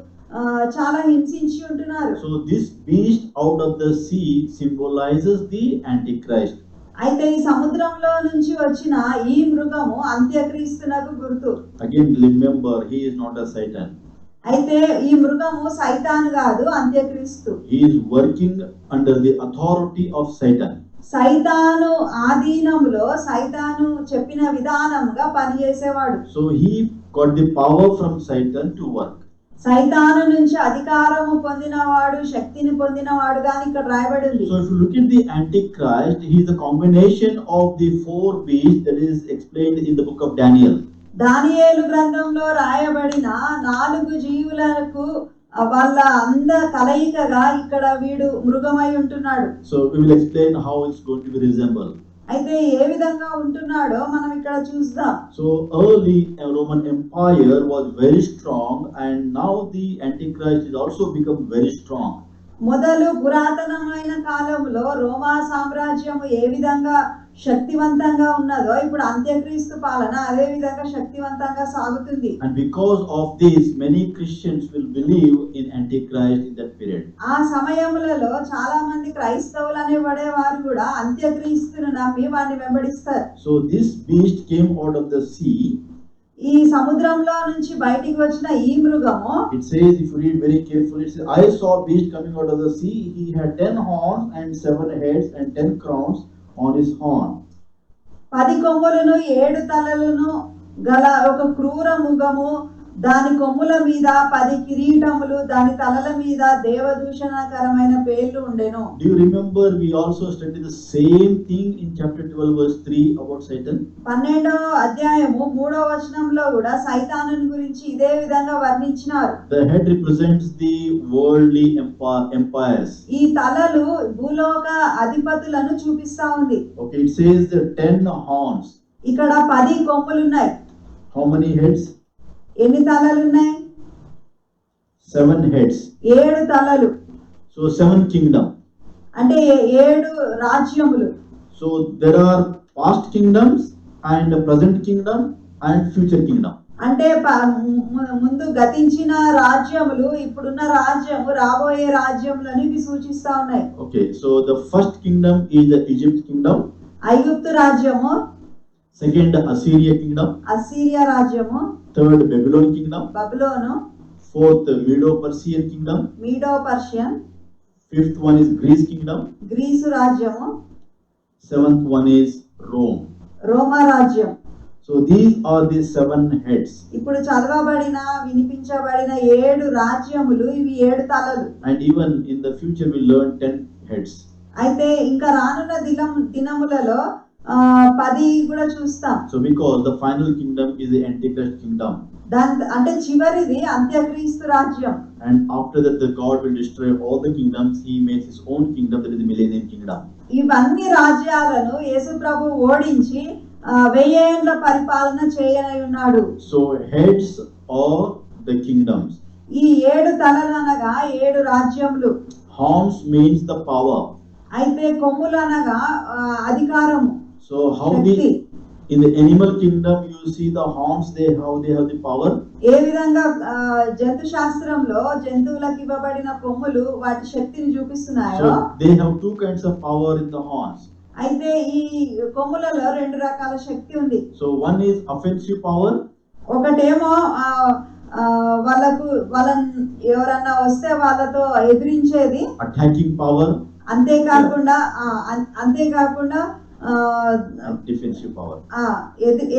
B: చాలా హింసించి ఉంటున్నారు.
A: So this beast out of the sea symbolizes the Antichrist.
B: అయితే ఈ సముద్రంలో నుంచి వచ్చిన ఈ మృగము అంత్యక్రీస్తునకు గుర్తు.
A: Again remember, he is not a Satan.
B: అయితే ఈ మృగము సైతాను కాదు, అంత్యక్రీస్తు.
A: He is working under the authority of Satan.
B: సైతాను ఆధీనంలో సైతాను చెప్పిన విధానంగా పనిచేసేవాడు.
A: So he got the power from Satan to work.
B: సైతాను నుంచి అధికారము పొందినవాడు, శక్తిని పొందినవాడు గాని ఇక్కడ రాయబడింది.
A: So if you look at the Antichrist, he is a combination of the four beasts that is explained in the book of Daniel.
B: దానియేలు గ్రంథంలో రాయబడిన 4 జీవులకు వాళ్ళ కలయికగా ఇక్కడ వీడు మృగమై ఉంటున్నాడు.
A: So we will explain how it's going to be resemble.
B: అయితే ఏ విధంగా ఉంటున్నాడో మనం ఇక్కడ చూద్దాం.
A: So early Roman Empire was very strong, and now the Antichrist is also become very strong.
B: మొదలు పురాతనమైన కాలంలో రోమా సామ్రాజ్యము ఏ విధంగా శక్తివంతంగా ఉన్నదో ఇప్పుడు అంత్యక్రీస్తు పాలన అదే విధంగా శక్తివంతంగా సాగుతుంది.
A: And because of this, many Christians will believe in Antichrist in that period.
B: ఆ సమయములలో చాలా మంది క్రైస్తవులు అనేవాడే వారు కూడా అంత్యక్రీస్తును నమ్మి వారిని వెంబడిస్తారు.
A: So this beast came out of the sea.
B: ఈ సముద్రంలో నుంచి బయటికి వచ్చిన ఈ మృగము,
A: it says, if you read very carefully, it says, I saw a beast coming out of the sea. He had 10 horns and 7 heads and 10 crowns on his horn.
B: 10 కొమ్ములను 7 తలలను గల ఒక క్రూర మృగము దాని కొమ్ముల మీద 10 కిరీటములు, దాని తలల మీద దేవదూషణకరమైన పేర్లు ఉండెను.
A: Do you remember we also studied the same thing in chapter 12 verse 3 about Satan?
B: 12వ అధ్యాయము 3వ వచనంలో కూడా సైతానుని గురించి ఇదే విధంగా వర్ణించినారు.
A: The head represents the worldly empires.
B: ఈ తలలు భూలోక అధిపతులను చూపిస్తా ఉంది.
A: Okay, it says the 10 horns.
B: ఇక్కడ 10 కొమ్ములు ఉన్నాయి.
A: How many heads?
B: ఎన్ని తలలు ఉన్నాయి?
A: 7 heads.
B: 7 తలలు.
A: So 7 kingdom.
B: అంటే 7 రాజ్యములు.
A: So there are past kingdoms and present kingdom and future kingdom.
B: అంటే ముందు గతించిన రాజ్యములు, ఇప్పుడున్న రాజ్యము, రాబోయే రాజ్యములను ఇవి సూచిస్తా ఉన్నాయి.
A: Okay, so the first kingdom is the Egypt kingdom.
B: ఐగుప్తు రాజ్యము.
A: Second Assyria kingdom.
B: అస్సీరియా రాజ్యము.
A: Third Babylon kingdom.
B: బబులోను.
A: Fourth Medo-Persian kingdom.
B: Medo Persian.
A: Fifth one is Greece kingdom.
B: Greece రాజ్యము.
A: Seventh one is Rome.
B: రోమా రాజ్యం.
A: So these are the 7 heads.
B: ఇప్పుడు చదవబడిన వినిపించబడిన 7 రాజ్యములు, ఇవి 7 తలలు.
A: And even in the future we learn 10 heads.
B: అయితే ఇంకా రానున్న దినములలో 10 కూడా చూస్తాం.
A: So because the final kingdom is the Antichrist kingdom.
B: అంటే చివరిది అంత్యక్రీస్తు రాజ్యం.
A: And after that the God will destroy all the kingdoms. He makes his own kingdom, that is the millennium kingdom.
B: ఇవన్నీ రాజ్యాలను యేసు ప్రభు ఓడించి 1000 ఏండ్ల పరిపాలన చేయనై ఉన్నాడు.
A: So heads are the kingdoms.
B: ఈ 7 తలలు అనగా 7 రాజ్యములు.
A: Horns means the power.
B: అయితే కొమ్ములు అనగా అధికారము.
A: So how in the animal kingdom you see the horns, they have the power.
B: ఏ విధంగా జంతు శాస్త్రంలో జంతువులకు ఇవ్వబడిన కొమ్ములు వాటి శక్తిని చూపిస్తున్నాయో,
A: So they have 2 kinds of power in the horns.
B: అయితే ఈ కొమ్ములలో 2 రకాల శక్తి ఉంది.
A: So one is offensive power.
B: ఒకటేమో వాళ్ళని ఎవరన్నా వస్తే వాళ్ళతో ఎదిరించేది,
A: attacking power.
B: అంతేకాకుండా
A: defensive power.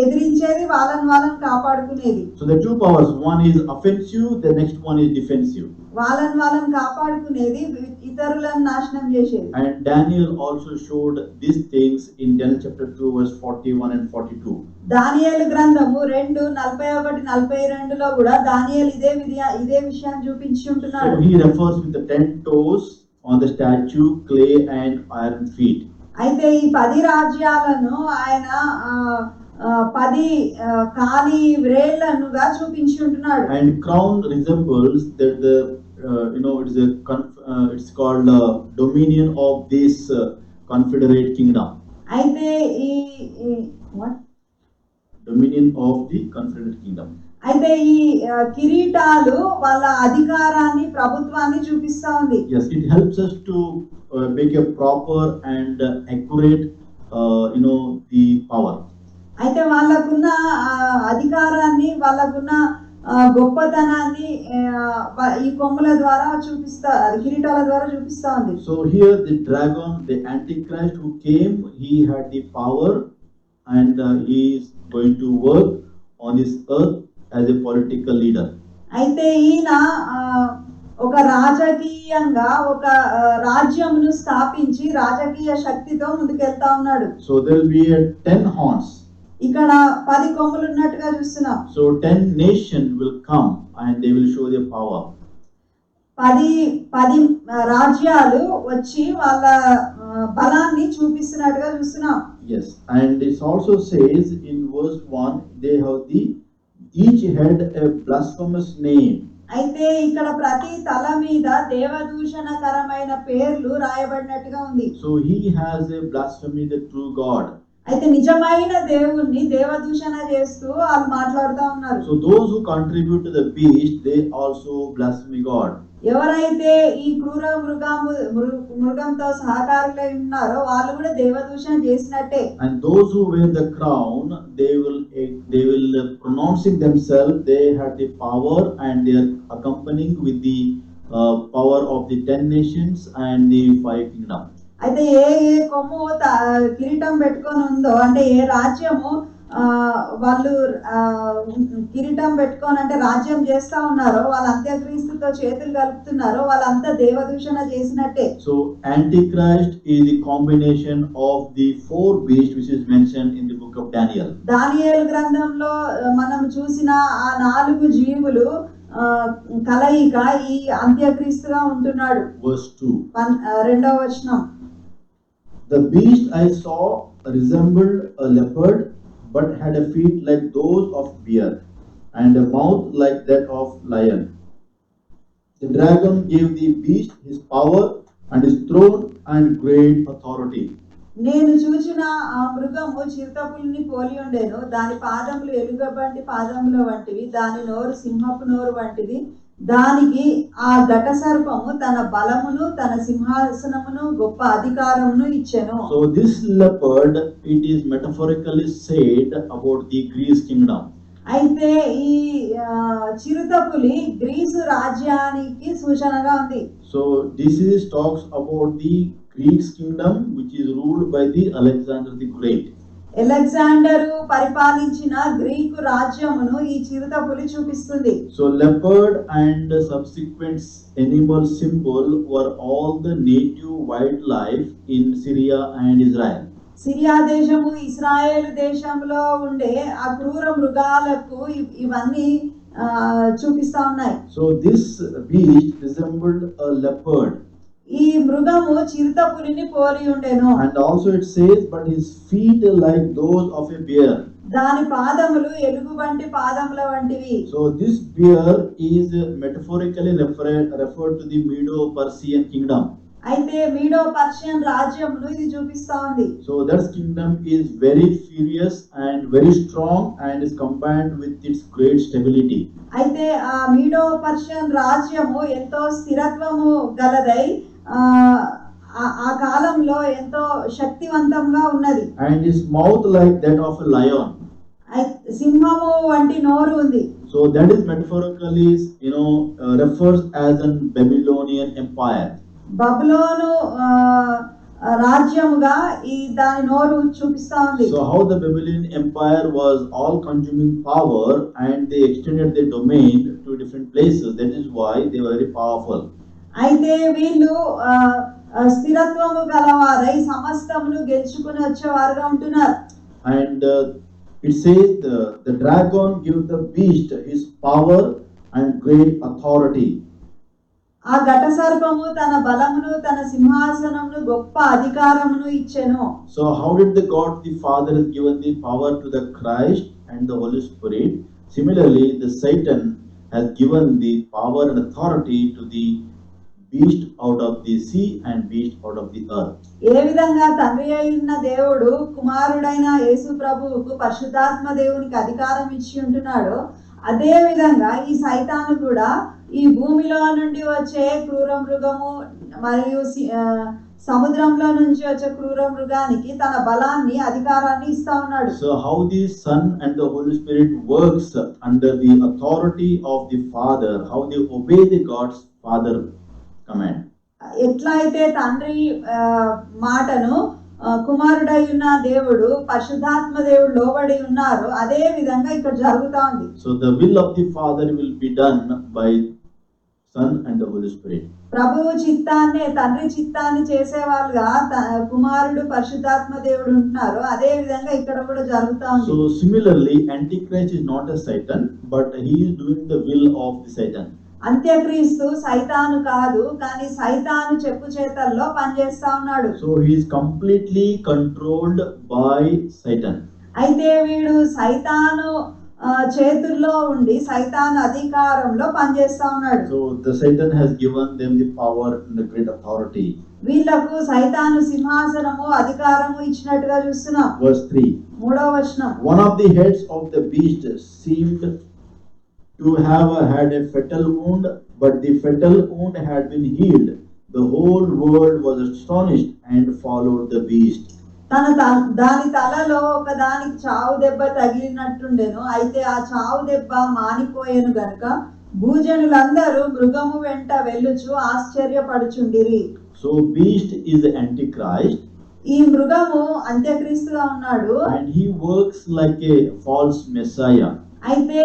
B: ఎదిరించేది, వాళ్ళని కాపాడుకునేది.
A: So the 2 powers, one is offensive, the next one is defensive.
B: వాళ్ళని కాపాడుకునేది, ఇతరులను నాశనం చేసేది.
A: And Daniel also showed these things in Daniel chapter 2 verse 41 and 42.
B: దానియేలు గ్రంథము 2:41-42లో కూడా దానియేలు ఇదే విషయాన్ని చూపించి ఉంటున్నాడు.
A: So he refers with the 10 toes on the statue, clay and iron feet.
B: అయితే ఈ 10 రాజ్యాలను ఆయన 10 కాలి వ్రేళ్లనుగా చూపించి ఉంటున్నాడు.
A: And crown resembles that the it's called dominion of this confederate kingdom.
B: అయితే ఈ
A: Dominion of the confederate kingdom.
B: అయితే ఈ కిరీటాలు వాళ్ళ అధికారాన్ని, ప్రభుత్వాన్ని చూపిస్తా ఉంది.
A: Yes, it helps us to make a proper and accurate the power.
B: అయితే వాళ్ళకున్న అధికారాన్ని, వాళ్ళకున్న గొప్పతనాన్ని ఈ కొమ్ముల ద్వారా కిరీటాల ద్వారా చూపిస్తా ఉంది.
A: So here the dragon, the Antichrist who came, he had the power and he is going to work on this earth as a political leader.
B: అయితే ఈయన ఒక రాజకీయంగా ఒక రాజ్యమును స్థాపించి రాజకీయ శక్తితో ముందుకెళ్తా ఉన్నాడు.
A: So there will be 10 horns.
B: ఇక్కడ 10 కొమ్ములు ఉన్నట్టుగా చూస్తున్నాం.
A: So 10 nations will come and they will show their power.
B: 10 రాజ్యాలు వచ్చి వాళ్ళ బలాన్ని చూపిస్తున్నట్టుగా చూస్తున్నాం.
A: Yes, and it also says in verse 1, they have each had a blasphemous name.
B: అయితే ఇక్కడ ప్రతి తల మీద దేవదూషణకరమైన పేర్లు రాయబడినట్టుగా ఉంది.
A: So he has a blasphemy the true God.
B: అయితే నిజమైన దేవుణ్ణి దేవదూషణ చేస్తూ వాళ్ళు మాట్లాడుతూ ఉన్నారు.
A: So those who contribute to the beast, they also blaspheme God.
B: ఎవరైతే ఈ క్రూర మృగంతో సహకారులై ఉన్నారో వాళ్ళు కూడా దేవదూషణ చేసినట్టే.
A: And those who wear the crown, they will pronouncing themselves, they had the power and they are accompanying with the power of the 10 nations and the 5 kingdoms.
B: అయితే ఏ కొమ్ము కిరీటం పెట్టుకొని ఉందో, అంటే ఏ రాజ్యము వాళ్ళు కిరీటం పెట్టుకొని అంటే రాజ్యం చేస్తా ఉన్నారో, వాళ్ళ అంత్యక్రీస్తుతో చేతులు కలుపుతున్నారో, వాళ్ళంతా దేవదూషణ చేసినట్టే.
A: So Antichrist is the combination of the four beasts which is mentioned in the book of Daniel.
B: దానియేలు గ్రంథంలో మనం చూసిన ఆ 4 జీవులు కలయిక ఈ అంత్యక్రీస్తుగా ఉంటున్నాడు.
A: Verse 2.
B: రెండవ వచనం.
A: The beast I saw resembled a leopard, but had a feet like those of bear, and a mouth like that of lion. The dragon gave the beast his power and his throne and great authority.
B: నేను చూచిన ఆ మృగము చిరుతపులిని పోలి ఉండెను. దాని పాదములు ఎలుగుబంటి పాదముల వంటివి, దాని నోరు సింహపు నోరు వంటిది. దానికి ఆ ఘట సర్పము తన బలమును, తన సింహాసనమును, గొప్ప అధికారమును ఇచ్చెను.
A: So this leopard, it is metaphorically said about the Greece kingdom.
B: అయితే ఈ చిరుతపులి గ్రీసు రాజ్యానికి సూచనగా ఉంది.
A: So this is talks about the Greek kingdom which is ruled by the Alexander the Great.
B: Alexander పరిపాలించిన గ్రీకు రాజ్యమును ఈ చిరుతపులి చూపిస్తుంది.
A: So leopard and subsequent animal symbol were all the native wildlife in Syria and Israel.
B: Syria దేశము, ఇశ్రాయేలు దేశంలో ఉండే ఆ క్రూర మృగాలకు ఇవన్నీ చూపిస్తా ఉన్నాయి.
A: So this beast resembled a leopard.
B: ఈ మృగము చిరుతపులిని పోలి ఉండెను.
A: And also it says, but his feet like those of a bear.
B: దాని పాదములు ఎలుగుబంటి పాదముల వంటివి.
A: So this bear is metaphorically referred to the Medo-Persian kingdom.
B: అయితే మీడో పర్షియన్ రాజ్యమును ఇది చూపిస్తా ఉంది.
A: So that kingdom is very furious and very strong and is combined with its great stability.
B: అయితే ఆ మీడో పర్షియన్ రాజ్యము ఎంతో స్థిరత్వము గలదై ఆ కాలంలో ఎంతో శక్తివంతంగా ఉన్నది.
A: And his mouth like that of a lion.
B: సింహము వంటి నోరు ఉంది.
A: So that is metaphorically, refers as an Babylonian empire.
B: బబులోను రాజ్యముగా ఈ దాని నోరు చూపిస్తా ఉంది.
A: So how the Babylonian empire was all consuming power and they extended their domain to different places. That is why they were very powerful.
B: అయితే వీళ్ళు స్థిరత్వము గలవారై సమస్తమును గెలుచుకుని వచ్చేవారుగా ఉంటున్నారు.
A: And it says the dragon gave the beast his power and great authority.
B: ఆ ఘట సర్పము తన బలమును, తన సింహాసనమును, గొప్ప అధికారమును ఇచ్చెను.
A: So how did the God the Father has given the power to the Christ and the Holy Spirit? Similarly, the Satan has given the power and authority to the beast out of the sea and beast out of the earth.
B: ఏ విధంగా తండ్రి అయిన దేవుడు కుమారుడైన యేసు ప్రభువుకు పరిశుద్ధాత్మ దేవునికి అధికారం ఇచ్చి ఉంటున్నాడో, అదే విధంగా ఈ సైతాను కూడా ఈ భూమిలో నుండి వచ్చే క్రూర మృగము మరియు సముద్రంలో నుంచి వచ్చే క్రూర మృగానికి తన బలాన్ని, అధికారాన్ని ఇస్తా ఉన్నాడు.
A: So how the Son and the Holy Spirit works under the authority of the Father, how they obey the God's Father command.
B: ఎట్లయితే తండ్రి మాటను కుమారుడై ఉన్న దేవుడు, పరిశుద్ధాత్మ దేవుడు లోబడి ఉన్నారు, అదే విధంగా ఇక్కడ జరుగుతా ఉంది.
A: So the will of the Father will be done by Son and the Holy Spirit.
B: ప్రభువు చిత్తాన్ని, తండ్రి చిత్తాన్ని చేసేవాళ్ళుగా కుమారుడు, పరిశుద్ధాత్మ దేవుడు ఉంటున్నారు, అదే విధంగా ఇక్కడ కూడా జరుగుతా ఉంది.
A: So similarly, Antichrist is not a Satan, but he is doing the will of the Satan.
B: అంత్యక్రీస్తు సైతాను కాదు, కానీ సైతాను చెప్పు చేతల్లో పనిచేస్తా ఉన్నాడు.
A: So he is completely controlled by Satan.
B: అయితే వీడు సైతాను చేతుల్లో ఉండి సైతాను అధికారంలో పనిచేస్తా ఉన్నాడు.
A: So the Satan has given them the power and the great authority.
B: వీళ్ళకు సైతాను సింహాసనము, అధికారము ఇచ్చినట్టుగా చూస్తున్నాం.
A: Verse 3.
B: 3వ వచనం.
A: One of the heads of the beast seemed to have had a fatal wound, but the fatal wound had been healed. The whole world was astonished and followed the beast.
B: దాని తలలో ఒక దానికి చావు దెబ్బ తగిలినట్టుండెను. అయితే ఆ చావు దెబ్బ మానిపోయేను గనుక భూజనులందరూ మృగము వెంట వెళ్ళుచు ఆశ్చర్యపడుచుండిరి.
A: So beast is the Antichrist
B: ఈ మృగము అంత్యక్రీస్తుగా ఉన్నాడు.
A: and he works like a false messiah,
B: అయితే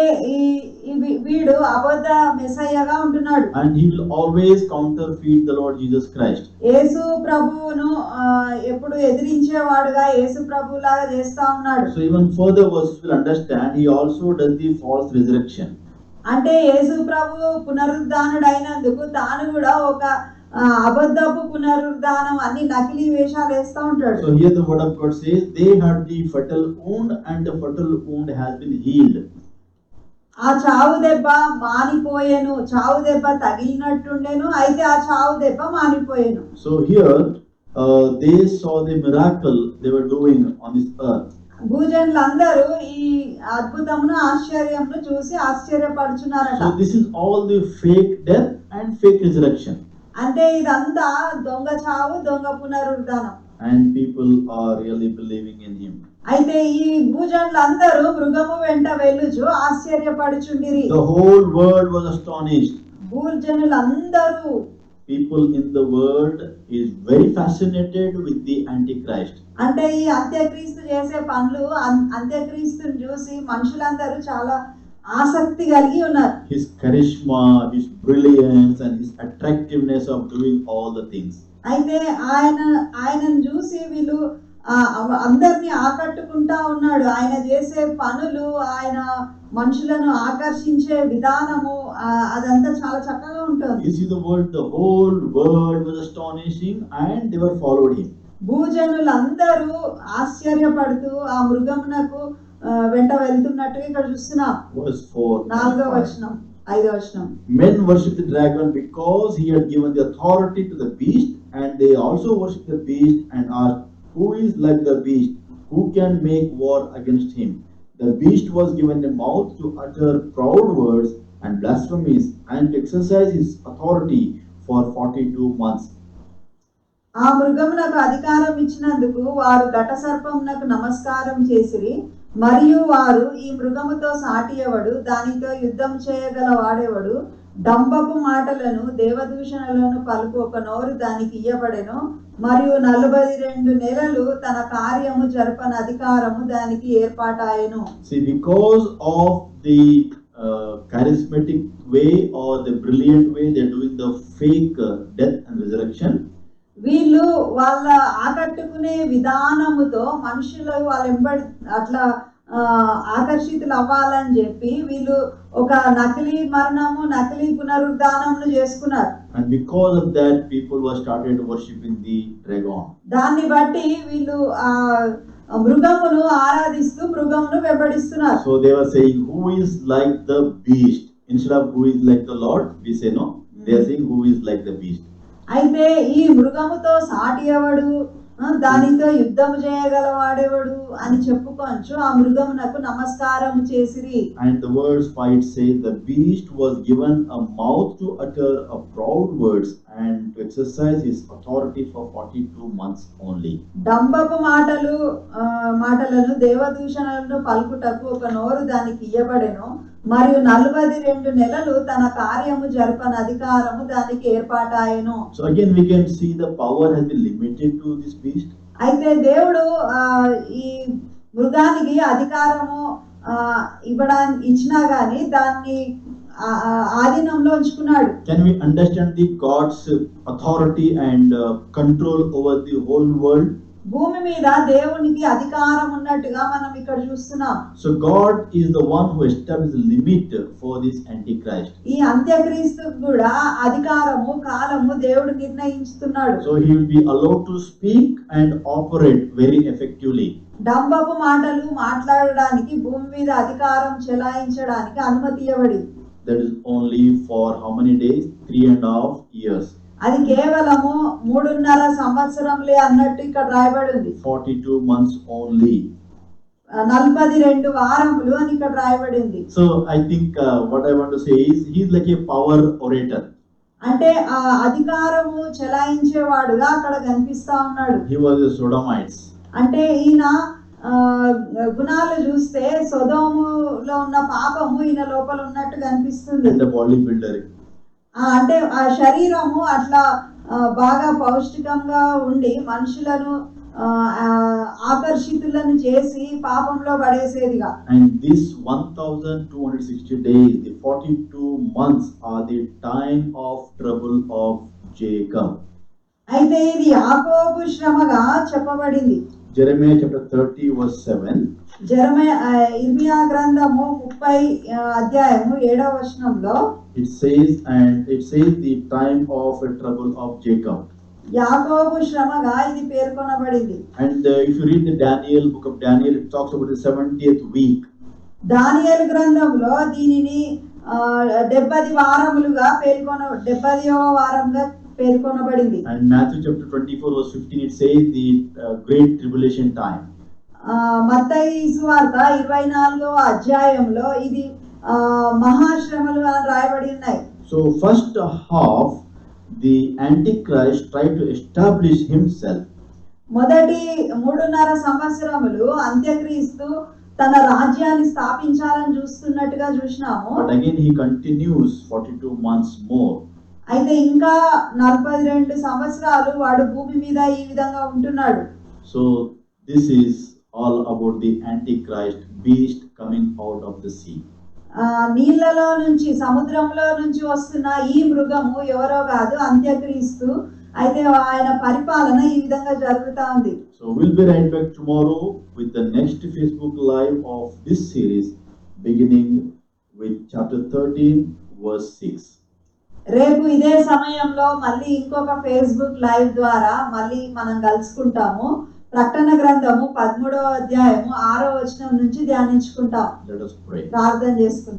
B: వీడు అబద్ధ మెస్సయ్యగా ఉంటున్నాడు.
A: and he will always counterfeit the Lord Jesus Christ.
B: యేసు ప్రభువును ఎప్పుడు ఎదిరించేవాడుగా యేసు ప్రభువులాగా చేస్తా ఉన్నాడు.
A: So even further verses will understand he also does the false resurrection.
B: అంటే యేసు ప్రభు పునరుద్ధానుడు అయినందుకు తాను కూడా ఒక అబద్ధపు పునరుద్ధానం అన్ని నకిలీ వేషాలు వేస్తా ఉంటాడు.
A: So here the word of God says they had the fatal wound and the fatal wound has been healed.
B: ఆ చావు దెబ్బ మానిపోయేను, చావు దెబ్బ తగిలినట్టుండేను, అయితే ఆ చావు దెబ్బ మానిపోయేను.
A: So here they saw the miracle they were doing on this earth.
B: భూజనులందరూ ఈ అద్భుతమును ఆశ్చర్యమును చూసి ఆశ్చర్యపడుచున్నారట.
A: So this is all the fake death and fake resurrection.
B: అంటే ఇదంతా దొంగ చావు, దొంగ పునరుద్ధానం.
A: And people are really believing in him.
B: అయితే ఈ భూజనులందరూ మృగము వెంట వెళ్ళుచు ఆశ్చర్యపడుచుండిరి.
A: The whole world was astonished.
B: భూజనులందరూ,
A: People in the world is very fascinated with the Antichrist.
B: అంటే ఈ అంత్యక్రీస్తు చేసే పనులు, అంత్యక్రీస్తుని చూసి మనుషులందరూ చాలా ఆసక్తి కలిగి ఉన్నారు.
A: His charisma, his brilliance and his attractiveness of doing all the things.
B: అయితే ఆయనను చూసి వీళ్ళు అందరినీ ఆకట్టుకుంటా ఉన్నాడు. ఆయన చేసే పనులు, ఆయన మనుషులను ఆకర్షించే విధానము అదంతా చాలా చక్కగా ఉంటుంది.
A: You see the word, the whole world was astonishing and they were followed him.
B: భూజనులందరూ ఆశ్చర్యపడుతూ ఆ మృగమునకు వెంట వెళ్తున్నట్టుగా ఇక్కడ చూస్తున్నాం.
A: Verse 4.
B: 4వ వచనం, 5వ వచనం.
A: Men worship the dragon because he had given the authority to the beast, and they also worship the beast and asked, who is like the beast? Who can make war against him? The beast was given a mouth to utter proud words and blasphemies, and to exercise his authority for 42 months.
B: ఆ మృగమునకు అధికారం ఇచ్చినందుకు వారు ఘట సర్పమునకు నమస్కారం చేసిరి. మరియు వారు, ఈ మృగముతో సాటి ఎవడు, దానితో యుద్ధం చేయగల వాడెవడు? డంబపు మాటలను, దేవదూషణలను పలుకు ఒక నోరు దానికి ఇయ్యబడెను. మరియు 42 నెలలు తన కార్యము జరపన అధికారము దానికి ఏర్పాటాయెను.
A: See, because of the charismatic way or the brilliant way they're doing the fake death and resurrection,
B: వీళ్ళు వాళ్ళ ఆకట్టుకునే విధానముతో మనుషులు వాళ్ళ వెంబడి అట్లా ఆకర్షితులు అవ్వాలని చెప్పి వీళ్ళు ఒక నకిలీ మరణము, నకిలీ పునరుద్ధానమును చేసుకున్నారు.
A: and because of that people were started worshipping the dragon.
B: దాన్ని బట్టి వీళ్ళు ఆ మృగమును ఆరాధిస్తూ మృగమును వెంబడిస్తున్నారు.
A: So they were saying, who is like the beast? Instead of who is like the Lord, we say no. They are saying who is like the beast.
B: అయితే ఈ మృగముతో సాటి ఎవడు, దానితో యుద్ధము చేయగలవాడెవడు అని చెప్పుకొంచు ఆ మృగమునకు నమస్కారం చేసిరి.
A: And the verse 5 says the beast was given a mouth to utter a proud words and to exercise his authority for 42 months only.
B: డంబపు మాటలను, దేవదూషణలను పలుకుటకు ఒక నోరు దానికి ఇయ్యబడెను. మరియు 42 నెలలు తన కార్యము జరపన అధికారము దానికి ఏర్పాటాయెను.
A: So again we can see the power has been limited to this beast.
B: అయితే దేవుడు ఈ మృగానికి అధికారము ఇచ్చినా గాని దాన్ని ఆధీనంలో ఉంచుకున్నాడు.
A: Can we understand the God's authority and control over the whole world?
B: భూమి మీద దేవునికి అధికారం ఉన్నట్టుగా మనం ఇక్కడ చూస్తున్నాం.
A: So God is the one who established the limit for this Antichrist.
B: ఈ అంత్యక్రీస్తుకు కూడా అధికారము, కాలము దేవుడు నిర్ణయిస్తున్నాడు.
A: So he will be allowed to speak and operate very effectively.
B: డంబపు మాటలు మాట్లాడడానికి, భూమి మీద అధికారం చెలాయించడానికి అనుమతి ఇవ్వబడింది.
A: That is only for how many days? 3.5 years.
B: అది కేవలము 3.5 సంవత్సరములే అన్నట్టు ఇక్కడ రాయబడి ఉంది.
A: 42 months only.
B: 42 వారములు అని ఇక్కడ రాయబడి ఉంది.
A: So I think what I want to say is he is like a power orator.
B: అంటే ఆ అధికారము చెలాయించేవాడుగా అక్కడ కనిపిస్తా ఉన్నాడు.
A: He was a Sodomites.
B: అంటే ఈయన గుణాలు చూస్తే సొదోములో ఉన్న పాపము ఈయన లోపల ఉన్నట్టు కనిపిస్తుంది.
A: And a bodybuilder.
B: అంటే ఆ శరీరము అట్లా బాగా పౌష్టికంగా ఉండి మనుషులను ఆకర్షితులను చేసి పాపంలో పడేసేదిగా.
A: And this 1260 days, the 42 months are the time of trouble of Jacob.
B: అయితే ఇది యాకోబు శ్రమగా చెప్పబడింది.
A: Jeremiah chapter 30 verse 7.
B: ఇర్మియా గ్రంథము 30 అధ్యాయము 7వ వచనంలో
A: It says the time of a trouble of Jacob.
B: యాకోబు శ్రమగా ఇది పేర్కొనబడింది.
A: And if you read the book of Daniel, it talks about the 70th week.
B: దానియేలు గ్రంథంలో దీనిని 70 వారములుగా 70వ వారంగా పేర్కొనబడింది.
A: And Matthew chapter 24 verse 15, it says the great tribulation time.
B: మత్తయి సువార్త 24వ అధ్యాయంలో ఇది మహాశ్రమలు అని రాయబడి ఉన్నాయి.
A: So first half, the Antichrist tried to establish himself.
B: మొదటి 3.5 సంవత్సరములు అంత్యక్రీస్తు తన రాజ్యాన్ని స్థాపించాలని చూస్తున్నట్టుగా చూసినాము.
A: But again he continues 42 months more.
B: అయితే ఇంకా 42 సంవత్సరాలు వాడు భూమి మీద ఈ విధంగా ఉంటున్నాడు.
A: So this is all about the Antichrist beast coming out of the sea.
B: నీళ్ళలో నుంచి సముద్రంలో నుంచి వస్తున్న ఈ మృగము ఎవరో కాదు, అంత్యక్రీస్తు. అయితే ఆయన పరిపాలన ఈ విధంగా జరుగుతా ఉంది.
A: So we'll be right back tomorrow with the next Facebook live of this series, beginning with chapter 13 verse 6.
B: రేపు ఇదే సమయంలో మళ్ళీ ఇంకొక ఫేస్బుక్ లైవ్ ద్వారా మళ్ళీ మనం కలుసుకుంటాము. ప్రకటన గ్రంథము 13వ అధ్యాయము 6వ వచనం నుంచి ధ్యానించుకుంటాం.
A: Let us pray.
B: ప్రార్థన చేసుకుంటాం.